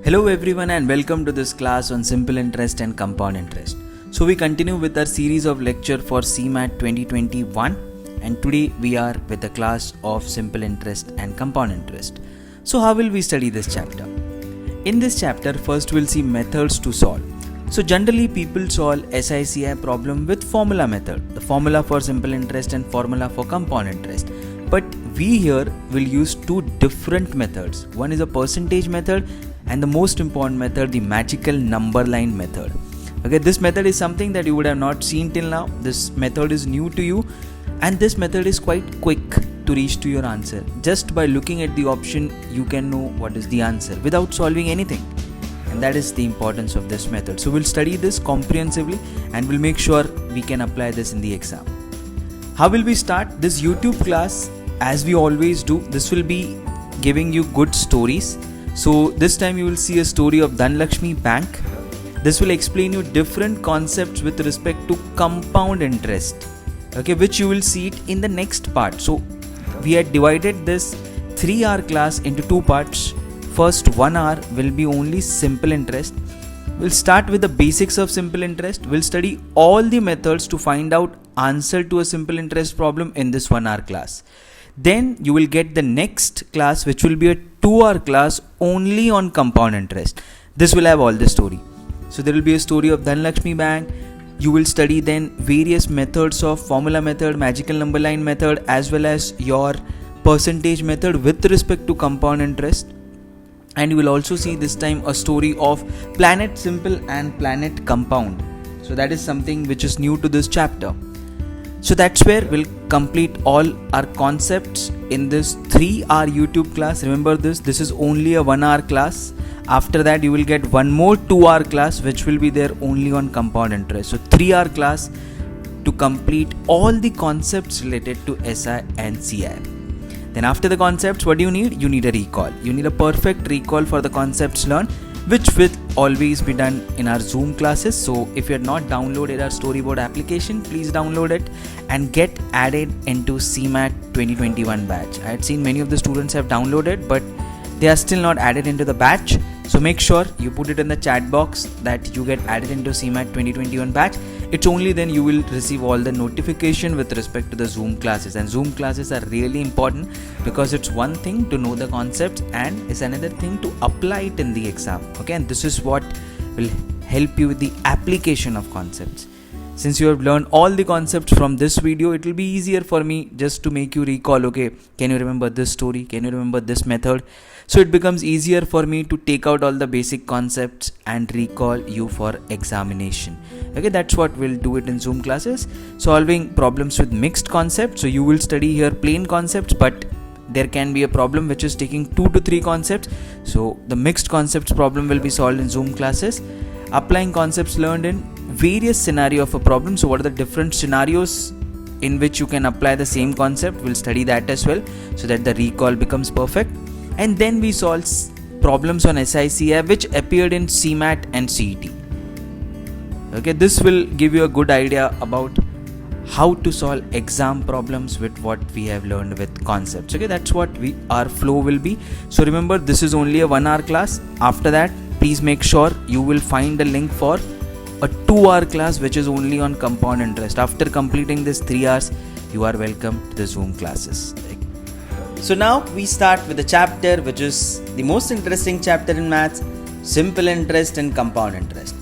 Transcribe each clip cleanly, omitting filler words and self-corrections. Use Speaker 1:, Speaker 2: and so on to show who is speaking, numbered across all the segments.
Speaker 1: Hello everyone and welcome to this class on simple interest and compound interest. So we continue with our series of lecture for CMAT 2021 and today we are with the class of simple interest and compound interest. So how will we study this chapter? In this chapter first we'll see methods to solve. So generally people solve SICI problem with formula method, the formula for simple interest and formula for compound interest. But we here will use two different methods. One is a percentage method and the most important method, the magical number line method. Okay, this method is something that you would have not seen till now. This method is new to you and this method is quite quick to reach to your answer. Just by looking at the option you can know what is the answer without solving anything. And that is the importance of this method. So we'll study this comprehensively and we'll make sure we can apply this in the exam. How will we start this YouTube class? As we always do, this will be giving you good stories. So this time you will see a story of Dhanlaxmi Bank. This will explain you different concepts with respect to compound interest, okay, which you will see it in the next part. So we had divided this 3-hour class into two parts. First 1 hour will be only simple interest. We'll start with the basics of simple interest. We'll study all the methods to find out answer to a simple interest problem in this 1 hour class. Then you will get the next class which will be a 2-hour class only on compound interest. This will have all the story. So there will be a story of Dhanlaxmi Bank. You will study then various methods of formula method, magical number line method as well as your percentage method with respect to compound interest. And you will also see this time a story of planet simple and planet compound. So that is something which is new to this chapter. So that's where we'll complete all our concepts in this 3-hour YouTube class. Remember this is only a 1-hour class. After that you will get one more 2-hour class which will be there only on compound interest. So 3-hour class to complete all the concepts related to SI and CI. Then after the concepts, what do you need? You need a recall. You need a perfect recall for the concepts learned, which will always be done in our Zoom classes. So if you have not downloaded our storyboard application, please download it and get added into CMAT 2021 batch. I had seen many of the students have downloaded, but they are still not added into the batch. So make sure you put it in the chat box that you get added into CMAT 2021 batch. It's only then you will receive all the notification with respect to the Zoom classes. And Zoom classes are really important because it's one thing to know the concepts and it's another thing to apply it in the exam. Okay, and this is what will help you with the application of concepts. Since you have learned all the concepts from this video, it will be easier for me just to make you recall, okay, can you remember this story? Can you remember this method? So it becomes easier for me to take out all the basic concepts and recall you for examination. Okay, that's what we'll do it in Zoom classes. Solving problems with mixed concepts. So you will study here plain concepts, but there can be a problem which is taking 2 to 3 concepts. So the mixed concepts problem will be solved in Zoom classes. Applying concepts learned in various scenario of a problem. So what are the different scenarios in which you can apply the same concept? We'll study that as well so that the recall becomes perfect. And then we solve problems on SICI which appeared in CMAT and CET. Okay, this will give you a good idea about how to solve exam problems with what we have learned with concepts. Okay, that's what our flow will be. So remember, this is only a 1-hour class. After that, please make sure you will find the link for a 2-hour class which is only on compound interest. After completing this 3 hours, you are welcome to the Zoom classes. So now we start with the chapter which is the most interesting chapter in maths, simple interest and compound interest.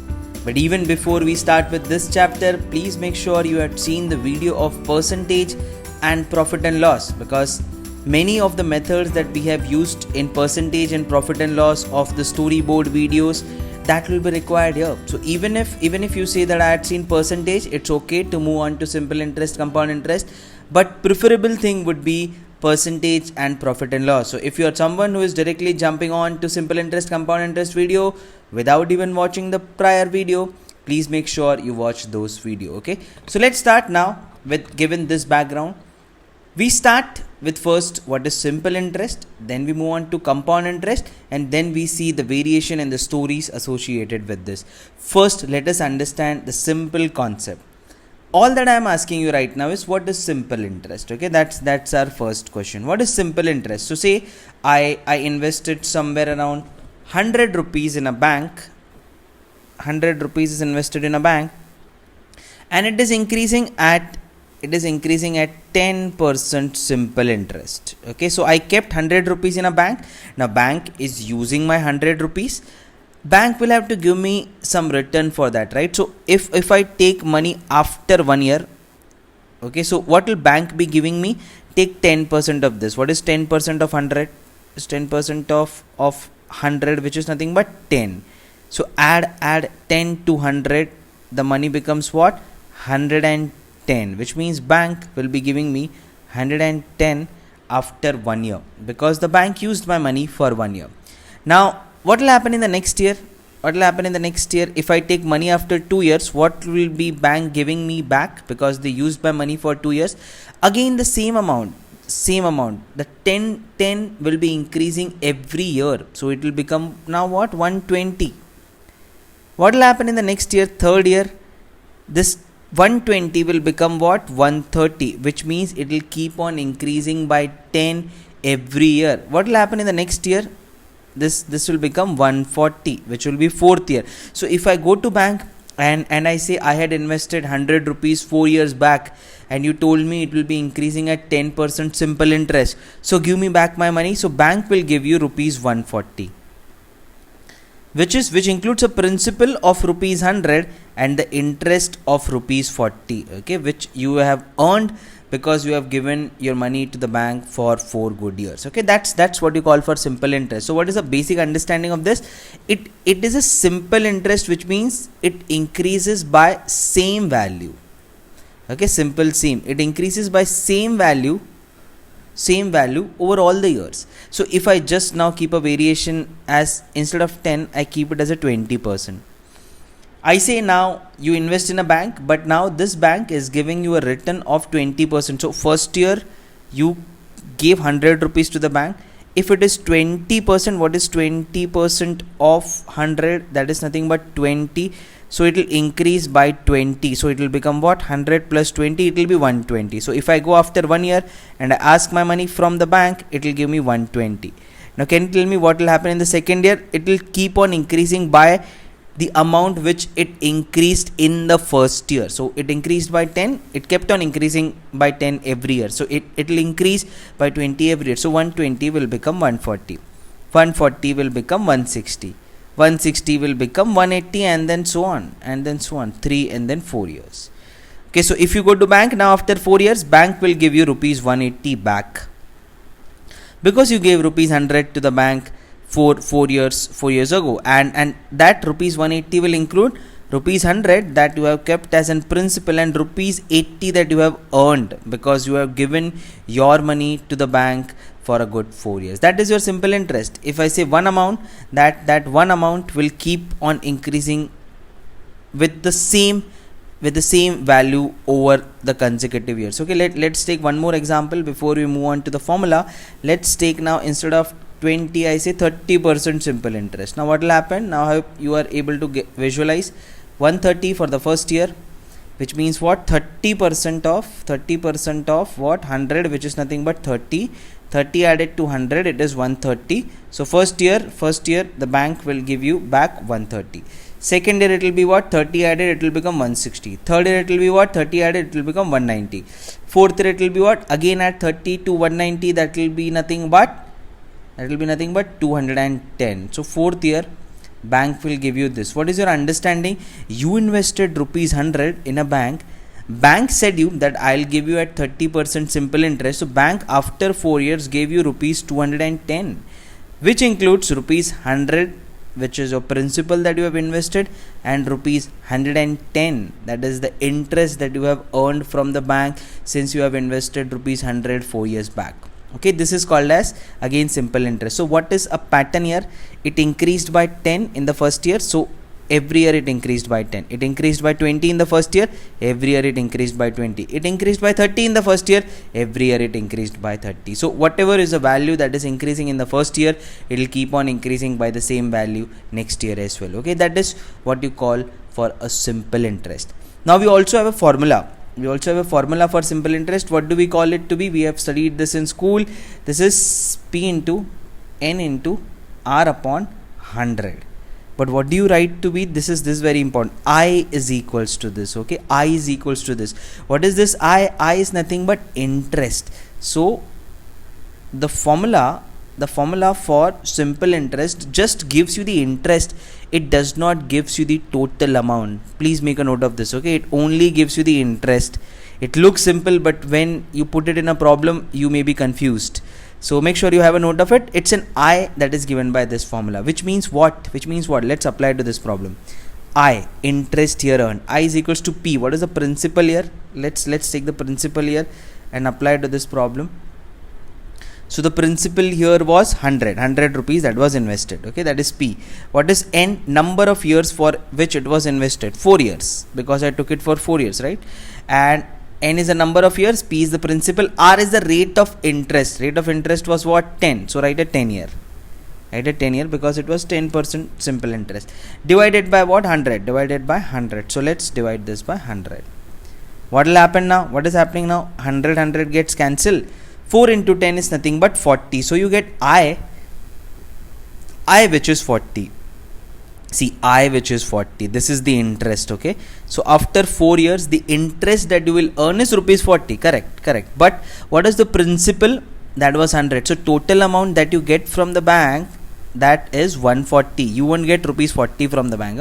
Speaker 1: But even before we start with this chapter, please make sure you had seen the video of percentage and profit and loss, because many of the methods that we have used in percentage and profit and loss of the storyboard videos, that will be required here. So even if you say that I had seen percentage, it's okay to move on to simple interest, compound interest, but preferable thing would be percentage and profit and loss. So if you are someone who is directly jumping on to simple interest, compound interest video without even watching the prior video, please make sure you watch those video. Okay, so let's start now with given this background. We start with first what is simple interest, then we move on to compound interest, and then we see the variation and the stories associated with this. First, let us understand the simple concept. All that I am asking you right now is what is simple interest. Okay, that's our first question. What is simple interest? So say I invested somewhere around 100 rupees in a bank, 100 rupees is invested in a bank, and it is increasing at 10% simple interest. Okay, so I kept 100 rupees in a bank. Now bank is using my 100 rupees. Bank will have to give me some return for that, right? So if I take money after 1 year, okay, so what will bank be giving me? Take 10% of this. What is 10% of 100? Is 10% of 100, which is nothing but 10. So add 10 to 100, the money becomes what? 110, which means bank will be giving me 110 after 1 year, because the bank used my money for 1 year. Now what will happen in the next year? If I take money after 2 years, what will be bank giving me back? Because they used my money for 2 years. Again the same amount. The 10 will be increasing every year. So it will become now what? 120. What will happen in the next year? Third year, this 120 will become what? 130, which means it will keep on increasing by 10 every year. What will happen in the next year? This will become 140, which will be fourth year. So if I go to bank and I say I had invested 100 rupees 4 years back, and you told me it will be increasing at 10% simple interest, so give me back my money. So bank will give you rupees 140, which includes a principal of rupees 100 and the interest of rupees 40, okay, which you have earned because you have given your money to the bank for 4 good years. Okay, that's what you call for simple interest. So what is the basic understanding of this? It is a simple interest, which means it increases by same value. Okay, it increases by same value over all the years. So if I just now keep a variation as, instead of 10, I keep it as a 20%. I say now you invest in a bank, but now this bank is giving you a return of 20%. So first year you gave 100 rupees to the bank. If it is 20%, what is 20% of 100? That is nothing but 20. So it will increase by 20. So it will become what? 100 plus 20, it will be 120. So if I go after 1 year and I ask my money from the bank, it will give me 120. Now can you tell me what will happen in the second year? It will keep on increasing by the amount which it increased in the first year. So it increased by 10, it kept on increasing by 10 every year. So it will increase by 20 every year. So 120 will become 140. 140 will become 160. 160 will become 180, and then so on, 3 and then 4 years. Okay, so if you go to bank now, after 4 years, bank will give you rupees 180 back, because you gave rupees 100 to the bank 4 years ago, and that rupees 180 will include rupees 100 that you have kept as in principal, and rupees 80 that you have earned because you have given your money to the bank for a good 4 years. That is your simple interest. If I say one amount, that one amount will keep on increasing with the same value over the consecutive years. Okay, let's take one more example before we move on to the formula. Let's take now, instead of 20, I say 30% simple interest. Now what will happen? Now you are able to visualize 130 for the first year, which means what? 30% of what? 100, which is nothing but 30 added to 100, it is 130. So first year the bank will give you back 130. Second year it will be what? 30 added, it will become 160. Third year it will be what? 30 added, it will become 190. Fourth year it will be what? Again add 30 to 190, that will be nothing but 210. So fourth year bank will give you this. What is your understanding? You invested rupees 100 in a bank. Bank said you that I'll give you at 30% simple interest. So bank after 4 years gave you rupees 210, which includes rupees 100, which is your principal that you have invested, and rupees 110, that is the interest that you have earned from the bank since you have invested rupees 100 4 years back. Okay, this is called as again simple interest. So what is a pattern here? It increased by 10 in the first year, so every year it increased by 10. It increased by 20 in the first year, every year it increased by 20. It increased by 30 in the first year, every year it increased by 30. So whatever is a value that is increasing in the first year, it will keep on increasing by the same value next year as well. Okay, that is what you call for a simple interest. Now we also have a formula. For simple interest. What do we call it to be? We have studied this in school. This is P into N into R upon 100. But what do you write to be? This is very important. I is equals to this. Okay, I is equals to this. What is this? I is nothing but interest. So the formula for simple interest just gives you the interest. It does not gives you the total amount. Please make a note of this. Okay, it only gives you the interest. It looks simple, but when you put it in a problem, you may be confused. So make sure you have a note of it. It's an I that is given by this formula, which means what? Let's apply it to this problem. I, interest here earned. I is equals to P. What is the principal here? Let's take the principal here and apply it to this problem. So the principal here was 100 rupees that was invested. Okay, that is P. What is N? Number of years for which it was invested. 4 years, because I took it for 4 years, right? And N is the number of years, P is the principal, R is the rate of interest. Rate of interest was what? 10. So write a 10 year. Write a 10 year because it was 10% simple interest. Divided by what? 100. Divided by 100. So let's divide this by 100. What will happen now? What is happening now? 100 gets cancelled. 4 into 10 is nothing but 40. So you get I which is 40. See, I which is 40. This is the interest. Okay. So after 4 years, the interest that you will earn is rupees 40. Correct. But what is the principal? That was 100. So total amount that you get from the bank, that is 140. You won't get rupees 40 from the bank.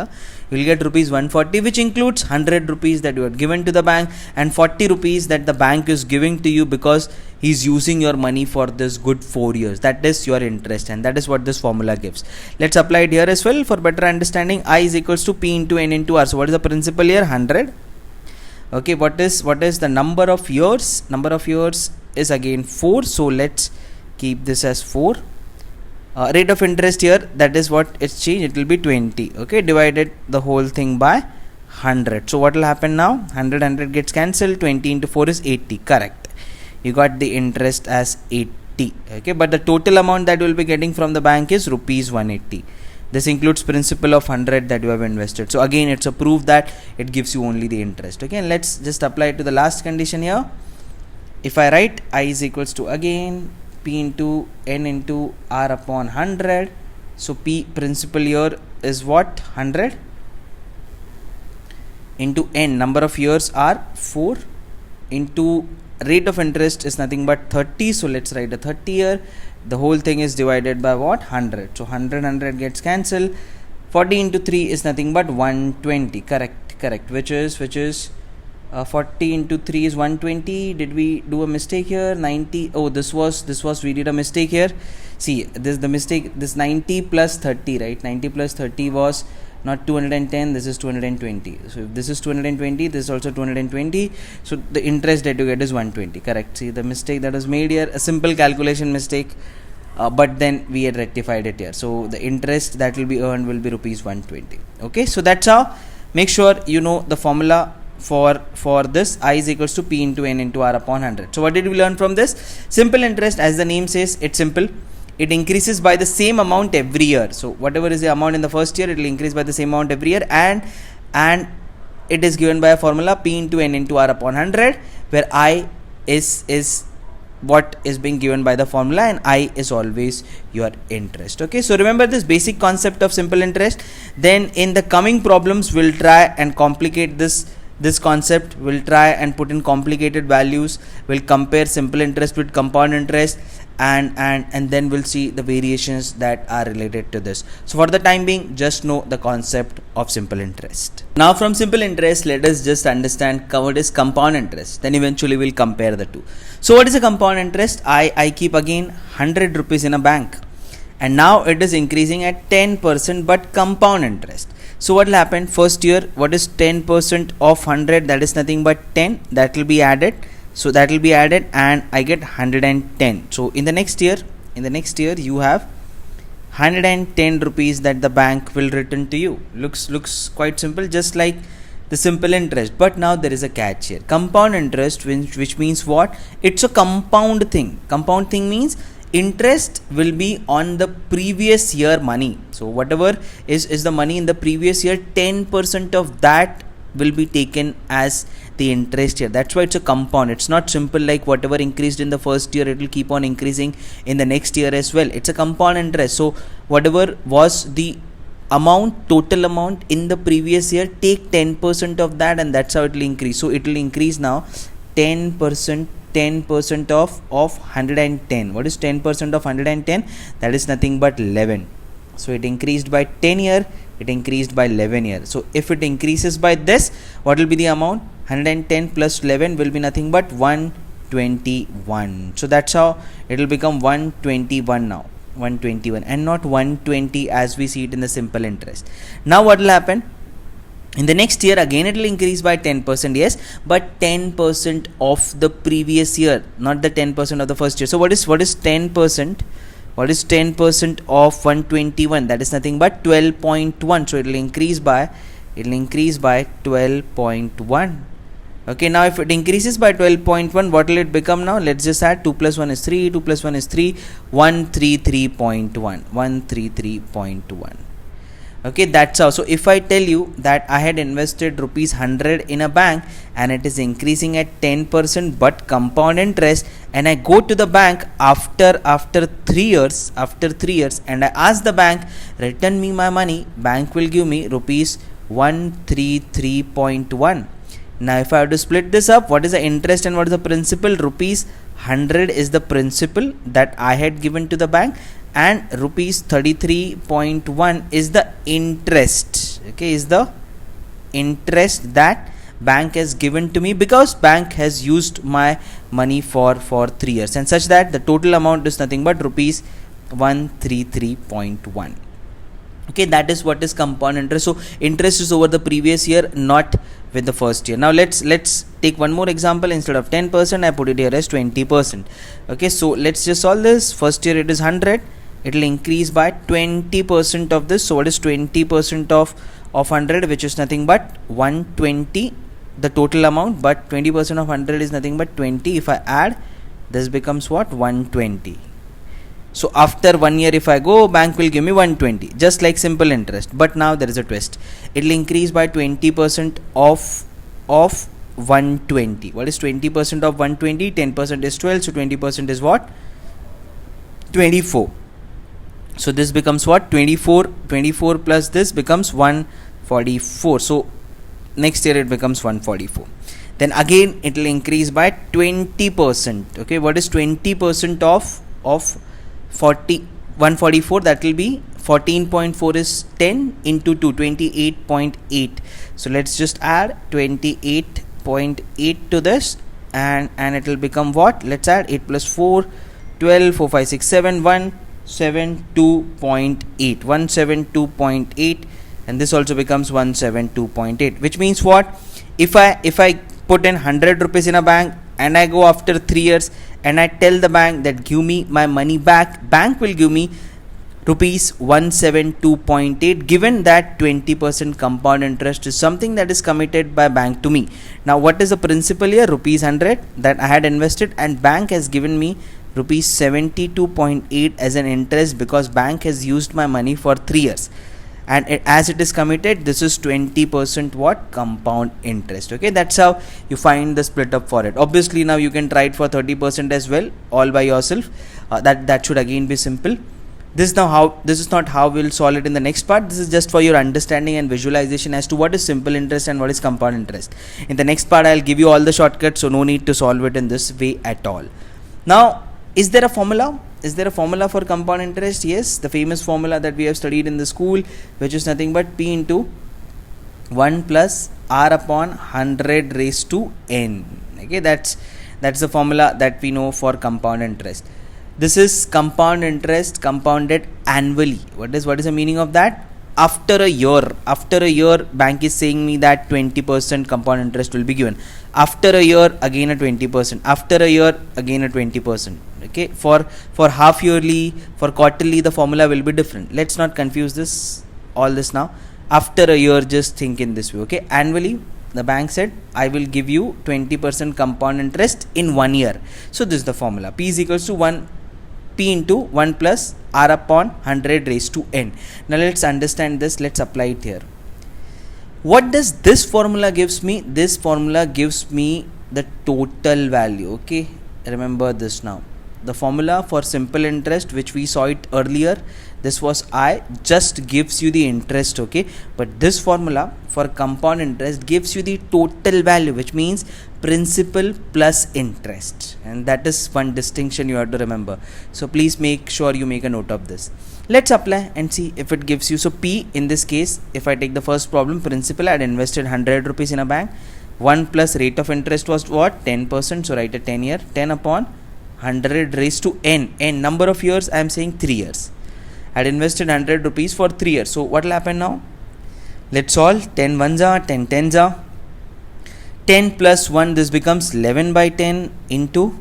Speaker 1: You will get rupees 140, which includes 100 rupees that you are given to the bank and 40 rupees that the bank is giving to you because he's using your money for this good 4 years. That is your interest, and that is what this formula gives. Let's apply it here as well for better understanding. I is equals to P into N into R. So what is the principal here? 100. Okay, what is the number of years? Number of years is again 4. So let's keep this as 4. Rate of interest here, that is what it's changed, it will be 20. Okay, divided the whole thing by 100. So what will happen now? 100 gets cancelled. 20 into 4 is 80. Correct. You got the interest as 80. Okay, but the total amount that you will be getting from the bank is rupees 180. This includes principal of 100 that you have invested. So again, it's a proof that it gives you only the interest. Okay, and let's just apply it to the last condition here. If I write I is equals to again P into N into R upon 100. So P principal here is what? 100 into N, number of years are 4, into rate of interest is nothing but 30. So let's write a 30 here. The whole thing is divided by what? 100. So 100 gets cancelled. 40 into 3 is nothing but 120. Correct. Which is 40 into 3 is 120. Did we do a mistake here? 90. Oh, this was we did a mistake here. See, this is the mistake. This 90 plus 30, right? 90 plus 30 was not 210. This is 220. So if this is 220, this is also 220. So the interest that you get is 120. Correct. See the mistake that was made here, a simple calculation mistake, but then we had rectified it here. So the interest that will be earned will be rupees 120. Okay. So that's how. Make sure you know the formula for this. I is equals to P into N into R upon 100. So what did we learn from this? Simple interest, as the name says, it's simple. It increases by the same amount every year. So whatever is the amount in the first year, it will increase by the same amount every year, and it is given by a formula P into N into R upon 100, where I is what is being given by the formula, and I is always your interest. Okay, so remember this basic concept of simple interest. Then in the coming problems, we'll try and complicate this concept. We'll try and put in complicated values. We'll compare simple interest with compound interest, and then we'll see the variations that are related to this. So for the time being, just know the concept of simple interest. Now from simple interest, let us just understand what is compound interest. Then eventually we'll compare the two. So what is a compound interest? I keep again 100 rupees in a bank, and now it is increasing at 10%, but compound interest. So what will happen? First year, what is 10% of 100? That is nothing but 10. That will be added. So that will be added, and I get 110. So in the next year, you have 110 rupees that the bank will return to you. Looks quite simple, just like the simple interest. But now there is a catch here. Compound interest, which means what? It's a compound thing. Compound thing means interest will be on the previous year money. So whatever is the money in the previous year, 10% of that will be taken as the interest here. That's why it's a compound. It's not simple like whatever increased in the first year, it will keep on increasing in the next year as well. It's a compound interest. So whatever was the amount, total amount in the previous year, take 10% of that, and that's how it will increase. So it will increase now 10% of 110. What is 10% of 110? That is nothing but 11. So it increased by 10 year, it increased by 11 year. So if it increases by this, what will be the amount? 110 plus 11 will be nothing but 121. So that's how it will become 121 now. 121 and not 120 as we see it in the simple interest. Now what will happen? In the next year again it will increase by 10%, yes, but 10% of the previous year, not the 10% of the first year. So what is 10%? What is 10% of 121? That is nothing but 12.1. So it will increase by 12.1. Okay, now if it increases by 12.1, what will it become now? Let's just add 2 plus 1 is 3, 2 plus 1 is 3, 133.1, 133.1. Okay, that's how. So if I tell you that I had invested rupees 100 in a bank and it is increasing at 10% but compound interest, and I go to the bank after 3 years, and I ask the bank, return me my money, bank will give me rupees 133.1. Now if I have to split this up, what is the interest and what is the principal? Rupees 100 is the principal that I had given to the bank, and rupees 33.1 is the interest. Okay, is the interest that bank has given to me because bank has used my money for 3 years, and such that the total amount is nothing but rupees 133.1. Okay, that is what is compound interest. So interest is over the previous year, not with the first year. Now let's take one more example. Instead of 10%, I put it here as 20%. Okay, so let's just solve this. First year it is 100, it will increase by 20% of this. So what is 20% of 100, which is nothing but 120, the total amount, but 20% of 100 is nothing but 20. If I add, this becomes what? 120. So after 1 year if I go, bank will give me 120, just like simple interest. But now there is a twist. It will increase by 20% of 120. What is 20% of 120? 10% is 12. So 20% is what? 24. So this becomes what? 24. 24 plus this becomes 144. So next year it becomes 144. Then again it will increase by 20%. Okay, what is 20% of 144? That will be 14.4 is 10 into 2, 28.8. So let's just add 28.8 to this, and it will become what? Let's add 8 plus 4, 12, 4, 5, 6, 7, 172.8, 172.8, and this also becomes 172.8, which means what? If I put in 100 rupees in a bank and I go after 3 years and I tell the bank that give me my money back, bank will give me rupees 172.8, given that 20% compound interest is something that is committed by bank to me. Now what is the principal here? Rupees 100 that I had invested, and bank has given me rupees 72.8 as an interest because bank has used my money for 3 years. And as it is committed, this is 20% what? Compound interest. Okay, that's how you find the split up for it. Obviously now you can try it for 30% as well, all by yourself. That should again be simple. This is not how we'll solve it in the next part. This is just for your understanding and visualization as to what is simple interest and what is compound interest. In the next part I'll give you all the shortcuts, so no need to solve it in this way at all. Now, is there a formula? Is there a formula for compound interest? Yes, the famous formula that we have studied in the school, which is nothing but P into 1 plus R upon 100 raised to N. Okay, that's the formula that we know for compound interest. This is compound interest compounded annually. What is the meaning of that? After a year, bank is saying me that 20% compound interest will be given. After a year, again a 20%. After a year, again a 20%. Okay, for half yearly, for quarterly, the formula will be different. Let's not confuse all this now. After a year, just think in this way. Okay, annually, the bank said I will give you 20% compound interest in 1 year. So this is the formula. P is equals to P into 1 plus R upon 100 raised to N. Now let's understand this. Let's apply it here. What does this formula gives me? This formula gives me the total value. Okay, remember this now. The formula for simple interest, which we saw it earlier, this was I, just gives you the interest. Okay, but this formula for compound interest gives you the total value, which means principal plus interest, and that is one distinction you have to remember. So please make sure you make a note of this. Let's apply and see if it gives you. So P, in this case, if I take the first problem, principal, I had invested 100 rupees in a bank. 1 plus rate of interest was what? 10%. So write a 10 year. 10 upon 100 raised to n. N number of years, I am saying 3 years. I had invested 100 rupees for 3 years. So what will happen now? Let's solve. 10 ones are, 10 tens are. 10 plus 1, this becomes 11 by 10 into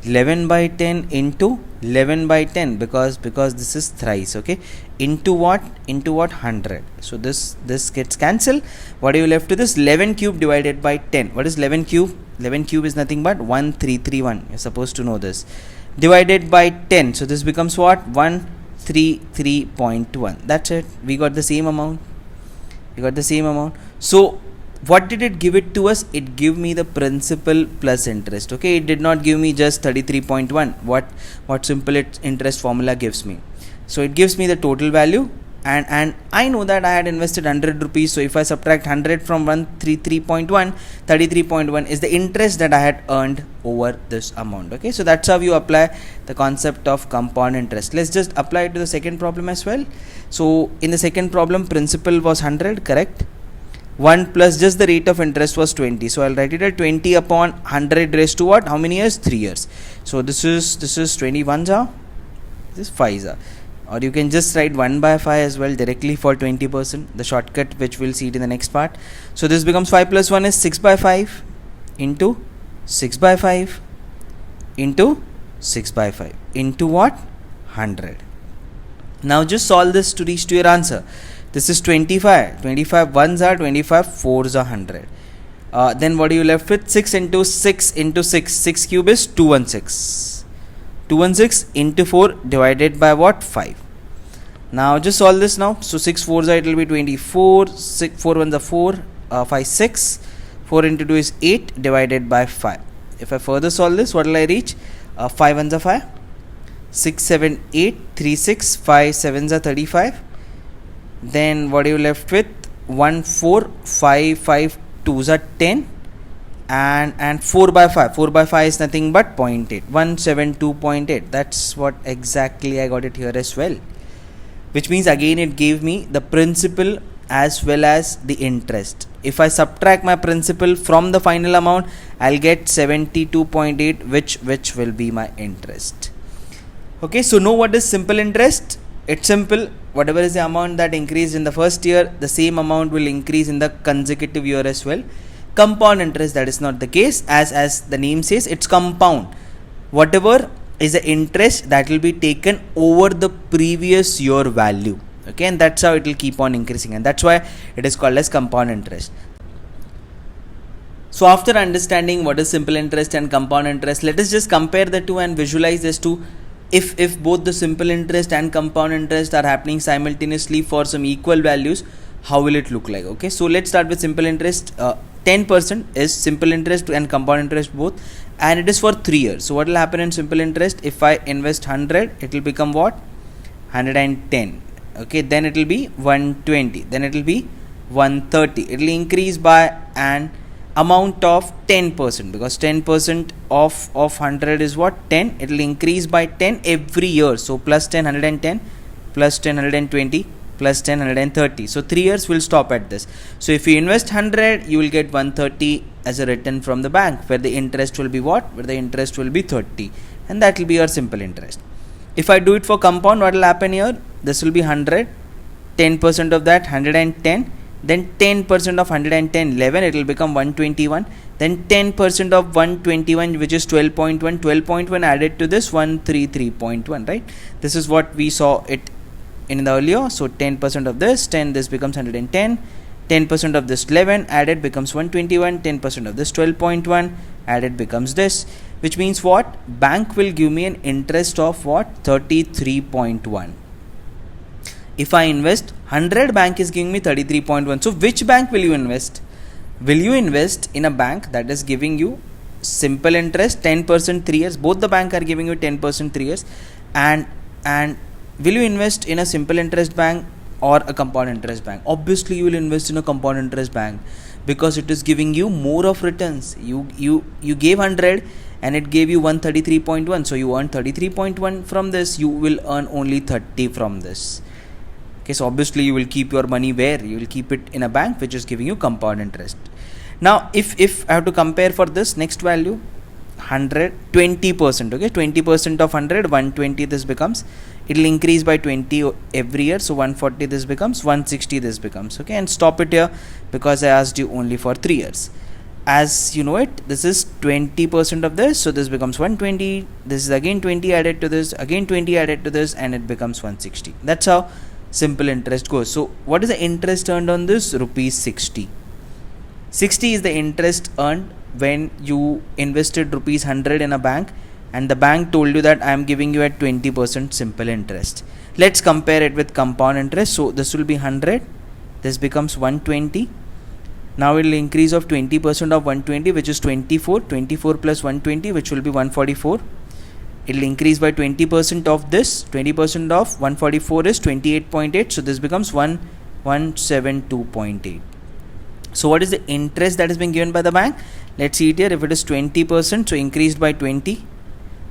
Speaker 1: 11 by 10 into 11 by 10, because this is thrice. Okay, into what? 100. So this gets cancelled. What are you left with? This 11 cube divided by 10. What is 11 cube? 11 cube is nothing but 1331. You're supposed to know this. Divided by 10. So this becomes what? 133.1. That's it. We got the same amount. So what did it give it to us? It gave me the principal plus interest. Okay, it did not give me just 33.1. What simple interest formula gives me? So it gives me the total value, and I know that I had invested 100 rupees. So if I subtract 100 from 133.1, 33.1 is the interest that I had earned over this amount. Okay, so that's how you apply the concept of compound interest. Let's just apply it to the second problem as well. So in the second problem, principal was 100, correct? 1 plus just the rate of interest was 20. So I'll write it at 20 upon 100 raised to what? How many years? 3 years. So this is 21 ja, this is 5 ja. Or you can just write 1 by 5 as well directly for 20%, the shortcut which we'll see it in the next part. So this becomes 5 plus 1 is 6 by 5 into 6 by 5 into 6 by 5 into what? 100. Now just solve this to reach to your answer. This is 25. 25 ones are 25, 4s are 100. Then what are you left with? 6 into 6 into 6. 6 cube is 216. 216 into 4 divided by what? 5. Now just solve this now. So 6 4s are, it will be 24. 4 ones are 4. 5 6. 4 into 2 is 8 divided by 5. If I further solve this, what will I reach? 5 ones are 5. 6 7 8. 3 6. 5 7s are 35. Then what are you left with? 1 4 5 5 2s are 10, and 4 by 5. 4 by 5 is nothing but 0.8. 172.8. That's what exactly I got it here as well. Which means again it gave me the principal as well as the interest. If I subtract my principal from the final amount, I'll get 72.8, which will be my interest. Okay, so know what is simple interest? It's simple. Whatever is the amount that increased in the first year, the same amount will increase in the consecutive year as well. Compound interest, that is not the case. As the name says, it's compound. Whatever is the interest, that will be taken over the previous year value. Okay, and that's how it will keep on increasing, and that's why it is called as compound interest. So after understanding what is simple interest and compound interest, let us just compare the two and visualize as to if both the simple interest and compound interest are happening simultaneously for some equal values, how will it look like? Okay, so let's start with simple interest. 10% is simple interest and compound interest both, and it is for 3 years. So what will happen in simple interest? If I invest 100, it will become what? 110. Okay, then it will be 120, then it will be 130. It will increase by an amount of 10%, because 10% of 100 is what? 10. It will increase by 10 every year. So plus 10 110, plus 10 120, plus 10 130. So 3 years will stop at this. So if you invest 100, you will get 130 as a return from the bank, where the interest will be what? Where the interest will be 30, and that will be your simple interest. If I do it for compound, what will happen here? This will be 100, 10% of that 110, then 10% of 110, 11, it will become 121, then 10% of 121, which is 12.1, 12.1 added to this 133.1, right? This is what we saw it in the earlier. So 10% of this 10, this becomes 110, 10% of this 11 added becomes 121, 10% of this 12.1 added becomes this, which means what? Bank will give me an interest of what? 33.1. If I invest 100, bank is giving me 33.1. So which bank will you invest? Will you invest in a bank that is giving you simple interest 10% 3 years? Both the bank are giving you 10% 3 years. And will you invest in a simple interest bank or a compound interest bank? Obviously you will invest in a compound interest bank, because it is giving you more of returns. You gave 100 and it gave you 133.1, so you earn 33.1 from this. You will earn only 30 from this. Okay, so obviously you will keep your money where? You will keep it in a bank which is giving you compound interest. Now if I have to compare for this next value, 100, 20%, okay, 20% of 100, 120 this becomes. It will increase by 20 every year, so 140 this becomes, 160 this becomes. Okay, and stop it here because I asked you only for 3 years. As you know it, this is 20% of this, so this becomes 120. This is again 20 added to this, again 20 added to this, and it becomes 160. That's how simple interest goes. So what is the interest earned on this? Rupees 60. 60 is the interest earned when you invested rupees 100 in a bank, and the bank told you that I am giving you at 20% simple interest. Let's compare it with compound interest. So this will be 100, this becomes 120. Now it will increase of 20% of 120, which is 24. 24 plus 120, which will be 144. It will increase by 20% of this. 20% of 144 is 28.8. So this becomes 172.8. So what is the interest that is being given by the bank? Let's see it here. If it is 20%, so increased by 20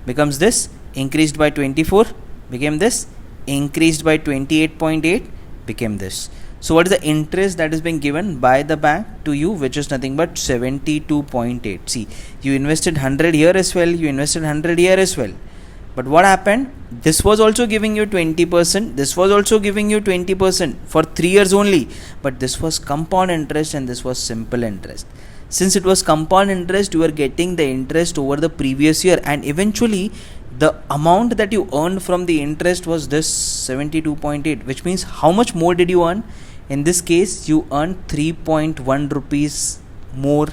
Speaker 1: becomes this, increased by 24 became this, increased by 28.8 became this. So what is the interest that is being given by the bank to you, which is nothing but 72.8. See, you invested 100 here as well, you invested 100 here as well. But what happened? This was also giving you 20%, this was also giving you 20% for 3 years only. But this was compound interest and this was simple interest. Since it was compound interest, you are getting the interest over the previous year, and eventually the amount that you earned from the interest was this 72.8, which means how much more did you earn? In this case, you earned 3.1 rupees more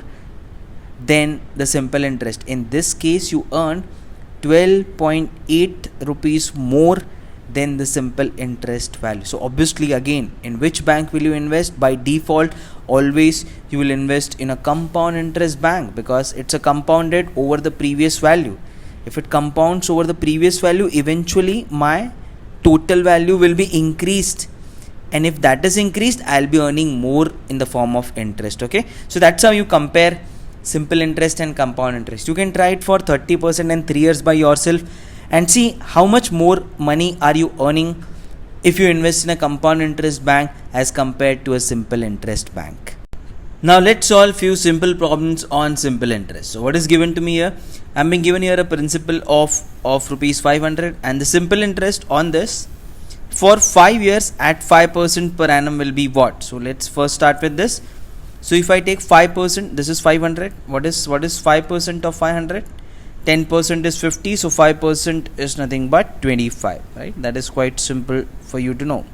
Speaker 1: than the simple interest. In this case, you earned 12.8 rupees more than the simple interest value. So obviously, again, in which bank will you invest? By default, always you will invest in a compound interest bank, because it's a compounded over the previous value. If it compounds over the previous value, eventually my total value will be increased, and if that is increased, I'll be earning more in the form of interest. Okay, so that's how you compare simple interest and compound interest. You can try it for 30% and 3 years by yourself and see how much more money are you earning if you invest in a compound interest bank as compared to a simple interest bank. Now let's solve few simple problems on simple interest. So what is given to me here? I'm being given here a principal of rupees 500, and the simple interest on this for 5 years at 5% per annum will be what? So let's first start with this. So if I take 5%, this is 500. What is 5% of 500? 10% is 50, so 5% is nothing but 25, right? That is quite simple for you to know.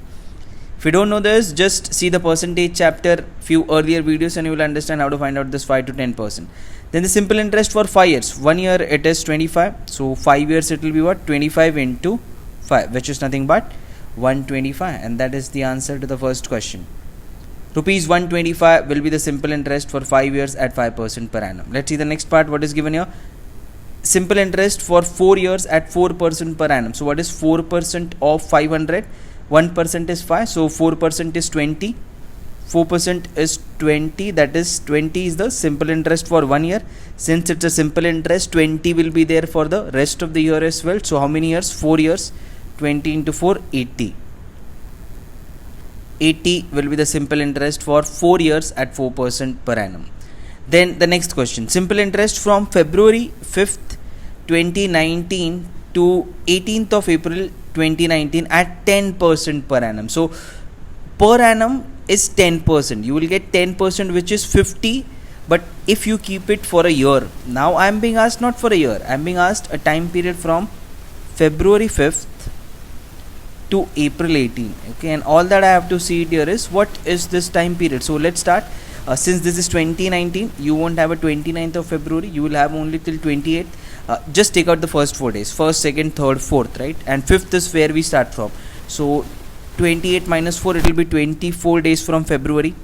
Speaker 1: If you don't know this, just see the percentage chapter, few earlier videos, and you will understand how to find out this 5 to 10%. Then the simple interest for 5 years. 1 year it is 25, so 5 years it will be what? 25 into 5, which is nothing but 125, and that is the answer to the first question. Rupees 125 will be the simple interest for 5 years at 5% per annum. Let's see the next part. What is given here? Simple interest for 4 years at 4% per annum. So what is 4% of 500? 1% is 5, so 4% is 20. 4% is 20, that is 20 is the simple interest for 1 year. Since it's a simple interest, 20 will be there for the rest of the year as well. So how many years? 4 years. 20 into 4, 80. 80 will be the simple interest for 4 years at 4% per annum. Then the next question, simple interest from February 5th 2019 to 18th of April 2019 at 10% per annum. So per annum is 10%. You will get 10%, which is 50, but if you keep it for a year. Now I am being asked not for a year, I am being asked a time period from February 5th to April 18. Okay, and all that I have to see here is what is this time period. So let's start. Since this is 2019, you won't have a 29th of February, you will have only till 28th. Just take out the first 4 days, 1st, 2nd, 3rd, 4th, right? And 5th is where we start from. So 28 minus 4, it will be 24 days from February.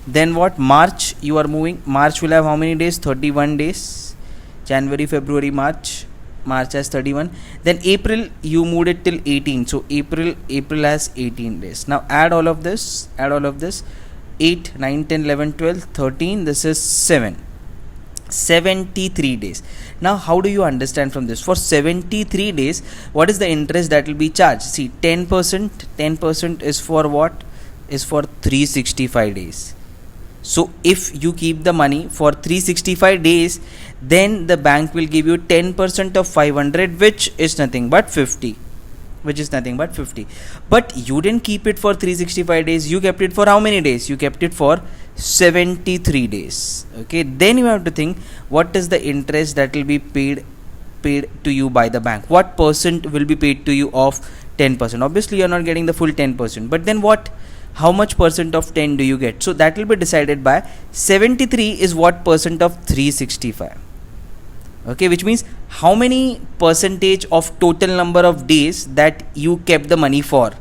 Speaker 1: Then what? March, you are moving. March will have how many days? 31 days. January, February, March. March has 31. Then April, you moved it till 18. So April has 18 days. Now add all of this. 8, 9, 10, 11, 12, 13. This is 7. 73 days. Now how do you understand from this? For 73 days, what is the interest that will be charged? See, 10% is for what? Is for 365 days. So if you keep the money for 365 days, then the bank will give you 10% of 500, which is nothing but 50. But you didn't keep it for 365 days. You kept it for how many days? You kept it for 73 days. Okay. Then you have to think, what is the interest that will be paid to you by the bank? What percent will be paid to you of 10%? Obviously, you are not getting the full 10%. But then what? How much percent of 10 do you get? So that will be decided by 73 is what percent of 365. Okay, which means how many percentage of total number of days that you kept the money for.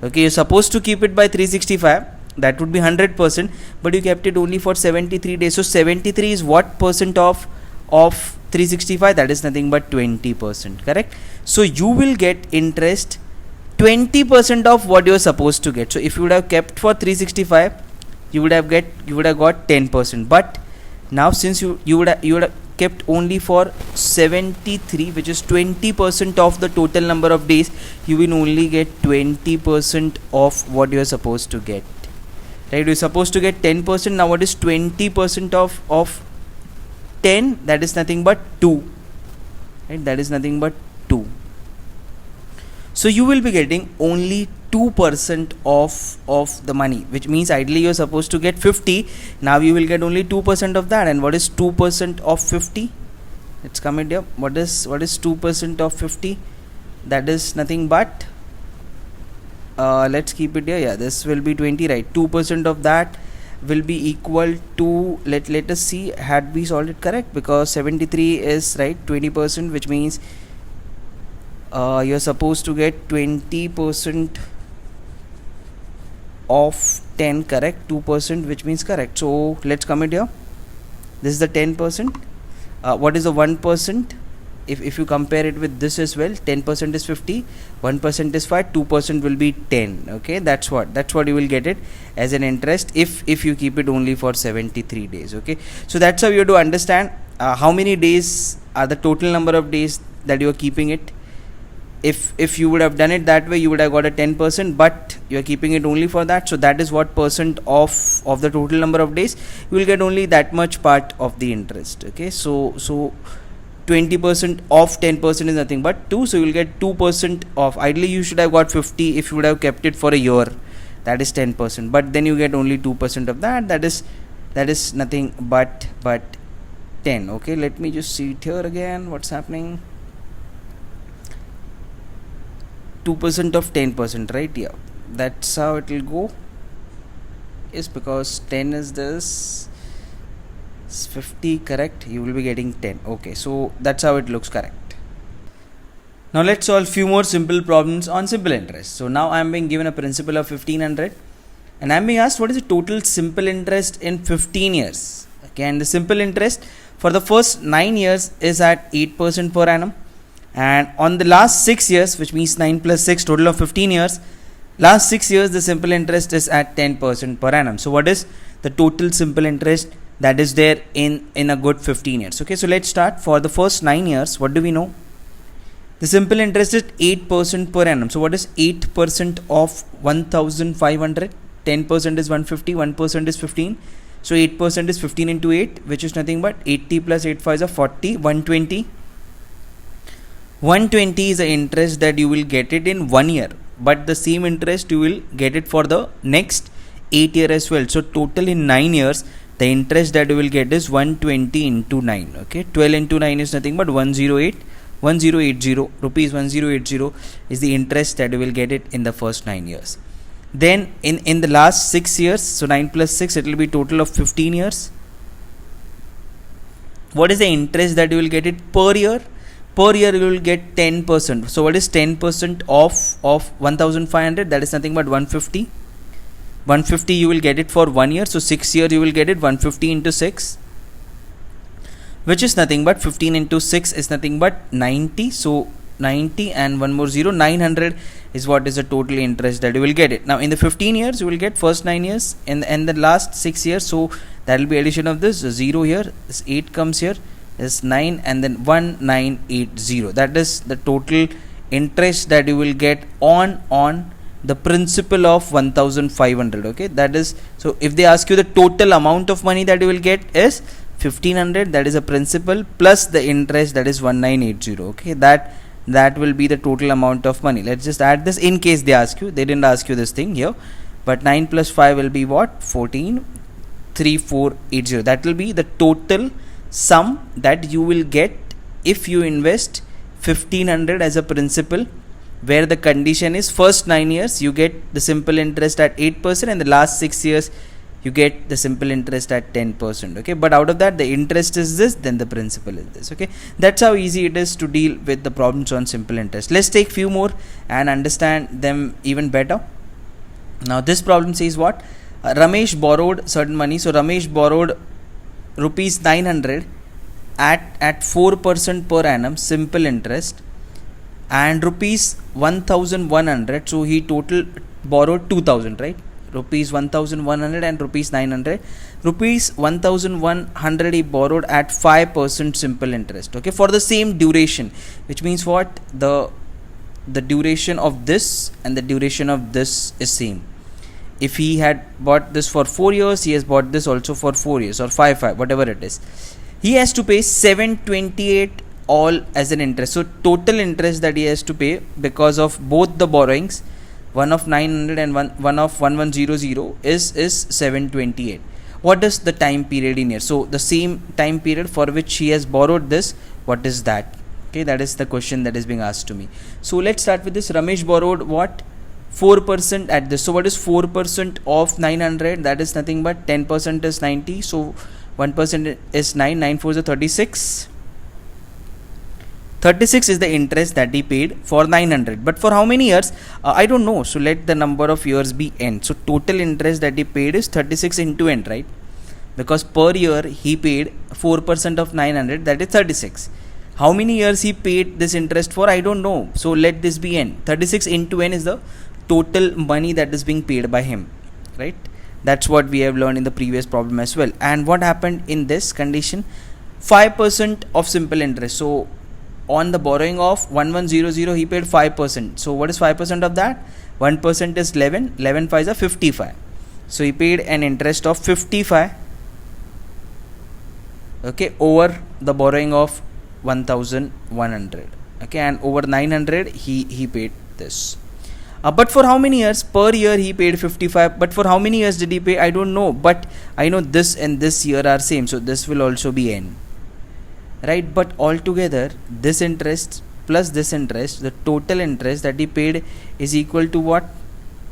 Speaker 1: Okay, you're supposed to keep it by 365. That would be 100%, but you kept it only for 73 days. So 73 is what percent of 365? That is nothing but 20%. Correct? So you will get interest 20% of what you are supposed to get. So if you would have kept for 365, you would have got 10%. But now since you would have kept only for 73, which is 20% of the total number of days, you will only get 20% of what you are supposed to get. Right? You're supposed to get 10%. Now what is 20% of 10? That is nothing but 2. Right? That is nothing but 2. So you will be getting only 2% of the money, which means ideally you are supposed to get 50. Now you will get only 2% of that. And what is 2% of 50? Let's come in here. What is 2% of 50? That is nothing but let's keep it here. Yeah, this will be 20, right? 2% of that will be equal to, let us see, had we solved it correct, because 73 is right 20%, which means you're supposed to get 20% of 10, correct? 2%, which means correct. So let's come it here. This is the 10%. What is the 1%? If you compare it with this as well, 10% is 50, 1% is 5, 2% will be 10. Okay, that's what you will get it as an interest if you keep it only for 73 days. Okay, so that's how you have to understand how many days are the total number of days that you are keeping it. If you would have done it that way, you would have got a 10%, but you are keeping it only for that. So that is what percent of the total number of days. You will get only that much part of the interest. Okay, so 20% of 10% is nothing but 2. So you will get 2% of. Ideally you should have got 50 if you would have kept it for a year. That is 10%. But then you get only 2% of that. That is nothing but 10. Okay, let me just see it here again. What's happening? 2% of 10%, right? Yeah, that's how it will go. Yes, because 10 is this, 50, correct? You will be getting 10. Okay, so that's how it looks, correct. Now let's solve few more simple problems on simple interest. So now I am being given a principal of 1500 and I am being asked what is the total simple interest in 15 years. Okay, and the simple interest for the first 9 years is at 8% per annum. And on the last 6 years, which means 9 plus 6, total of 15 years, last 6 years the simple interest is at 10% per annum. So what is the total simple interest that is there in a good 15 years? Okay, so let's start. For the first 9 years, what do we know? The simple interest is 8% per annum. So what is 8% of 1500? 10% is 150, 1% is 15. So 8% is 15 into 8, which is nothing but 80 plus 8 5 is 40, 120. 120 is the interest that you will get it in 1 year, but the same interest you will get it for the next 8 years as well. So total in 9 years, the interest that you will get is 120 into 9. Okay, 12 into 9 is nothing but 1080 rupees. 1080 is the interest that you will get it in the first 9 years. Then in the last 6 years, so 9 plus 6, it will be total of 15 years. What is the interest that you will get it per year? per year you will get 10%. So what is 10% of 1500? That is nothing but 150. 150 you will get it for 1 year, so 6 years you will get it 150 into 6, which is nothing but 15 into 6 is nothing but 90. So 90 and one more 0, 900 is what is the total interest that you will get it. Now in the 15 years you will get first 9 years and the last 6 years, so that will be addition of this 0 here, this 8 comes here, is 9 and then 1980. That is the total interest that you will get on the principal of 1500. Okay, that is, so if they ask you the total amount of money that you will get is 1500, that is a principal, plus the interest, that is 1980. Okay, that will be the total amount of money. Let's just add this in case they ask you. They didn't ask you this thing here, but 9 plus 5 will be what? 14, 3480. That will be the total sum that you will get if you invest 1500 as a principal, where the condition is first 9 years you get the simple interest at 8% and the last 6 years you get the simple interest at 10%. Okay, but out of that the interest is this, then the principal is this. Okay, that's how easy it is to deal with the problems on simple interest. Let's take few more and understand them even better. Now this problem says what? Ramesh borrowed certain money. So Ramesh borrowed rupees 900 at 4% per annum simple interest, and rupees 1100. So he total borrowed 2000, right? Rupees 1100 and rupees 900. Rupees 1100 he borrowed at 5% simple interest. Okay, for the same duration, which means what? The duration of this and the duration of this is same. If he had bought this for 4 years, he has bought this also for 4 years, or 5, whatever it is. He has to pay 728 all as an interest. So total interest that he has to pay because of both the borrowings, one of 900 and one of 1100, is 728. What is the time period in here? So the same time period for which he has borrowed this, what is that? Okay, that is the question that is being asked to me. So let's start with this. Ramesh borrowed what? 4% at this. So what is 4% of 900? That is nothing but 10% is 90. So 1% is 9. 9 4 is 36. 36 is the interest that he paid for 900. But for how many years? I don't know. So let the number of years be n. So total interest that he paid is 36 into n, right? Because per year he paid 4% of 900, that is 36. How many years he paid this interest for? I don't know. So let this be n. 36 into n is the total money that is being paid by him, right? That's what we have learned in the previous problem as well. And what happened in this condition? 5% of simple interest. So on the borrowing of 1100 he paid 5%. So what is 5% of that? 1% is 11. 11 5 is 55. So he paid an interest of 55, okay, over the borrowing of 1100. Okay, and over 900 he paid this. But for how many years? Per year he paid 55. But for how many years did he pay? I don't know. But I know this and this year are same. So this will also be n. Right? But altogether, this interest plus this interest, the total interest that he paid is equal to what?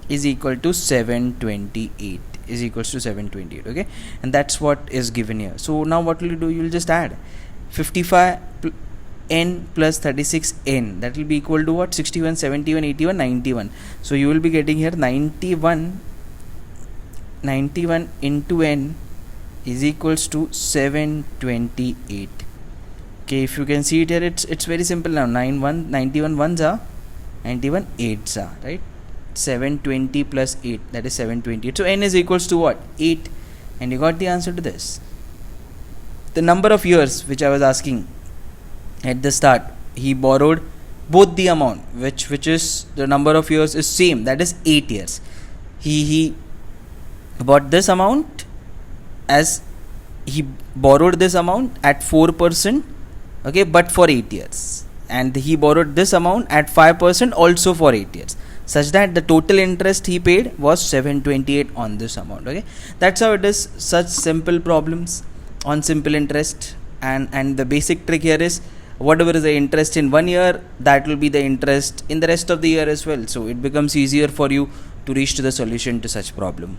Speaker 1: Is equal to 728. Is equals to 728. Okay? And that's what is given here. So now what will you do? You will just add 55 n plus 36 n, that will be equal to what? 61, 71, 81, 91. So you will be getting here 91 into n is equals to 728. Okay, if you can see it here, it's very simple now. 91 ones are 91 8s are, right? 720 plus 8, that is 728. So n is equals to what? 8. And you got the answer to this. The number of years which I was asking at the start, he borrowed both the amount, which is the number of years is same, that is 8 years. He bought this amount as he borrowed this amount at 4%, okay, but for 8 years, and he borrowed this amount at 5% also for 8 years, such that the total interest he paid was 728 on this amount. Okay, that's how it is. Such simple problems on simple interest, and the basic trick here is whatever is the interest in 1 year, that will be the interest in the rest of the year as well. So it becomes easier for you to reach to the solution to such problem.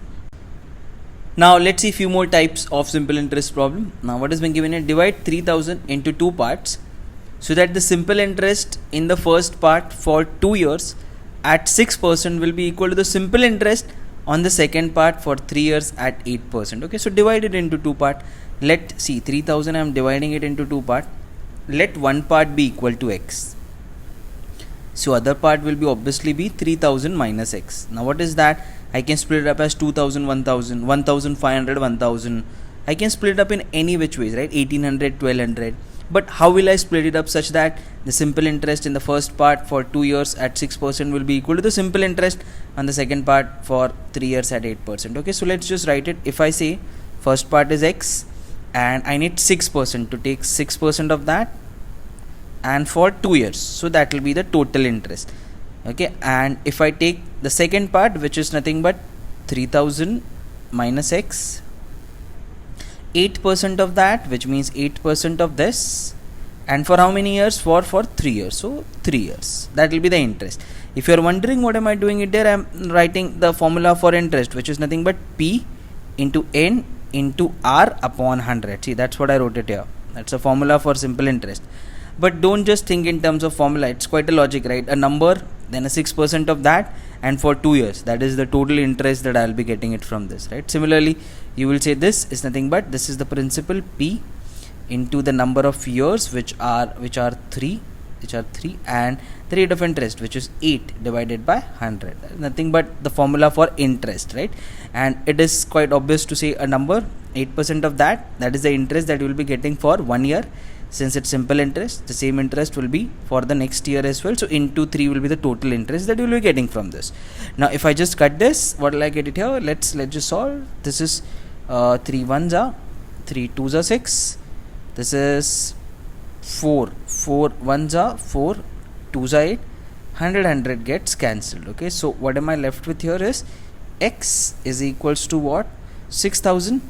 Speaker 1: Now let's see few more types of simple interest problem. Now what has been given here? Divide 3000 into two parts. so that the simple interest in the first part for 2 years at 6% will be equal to the simple interest on the second part for 3 years at 8%. Okay, so divide it into two part. Let see 3000, I am dividing it into two part. Let one part be equal to x, so other part will be obviously be 3000 minus x. Now what is that? I can split it up as 2000, 1000, 1500, 1000. I can split it up in any which ways, right? 1800, 1200. But how will I split it up such that the simple interest in the first part for 2 years at 6% will be equal to the simple interest on the second part for 3 years at 8%. Okay, so let's just write it. If I say first part is x and I need 6% to take 6% of that, and for 2 years, so that will be the total interest. Okay, and if I take the second part, which is nothing but 3000 minus x, 8% of that, which means 8% of this, and for how many years? For 3 years. So 3 years, that will be the interest. If you are wondering what am I doing it there, I am writing the formula for interest, which is nothing but p into n into r upon 100. See, that's what I wrote it here. That's a formula for simple interest. But don't just think in terms of formula, it's quite a logic, right? A number, then a 6% of that, and for 2 years, that is the total interest that I'll be getting it from this, right? Similarly, you will say this is nothing but this is the principal p into the number of years which are 3, and the rate of interest, which is 8 divided by 100. Nothing but the formula for interest, right? And it is quite obvious to say a number, 8% of that is the interest that you will be getting for 1 year. Since it's simple interest, the same interest will be for the next year as well. So into 3 will be the total interest that you will be getting from this. Now if I just cut this, what will I get it here? Let's just solve. This is 3 ones are 3 twos are 6. This is 4 ones are 4, twos are 8. 100 gets cancelled. Okay, so what am I left with here is x is equals to what? 6000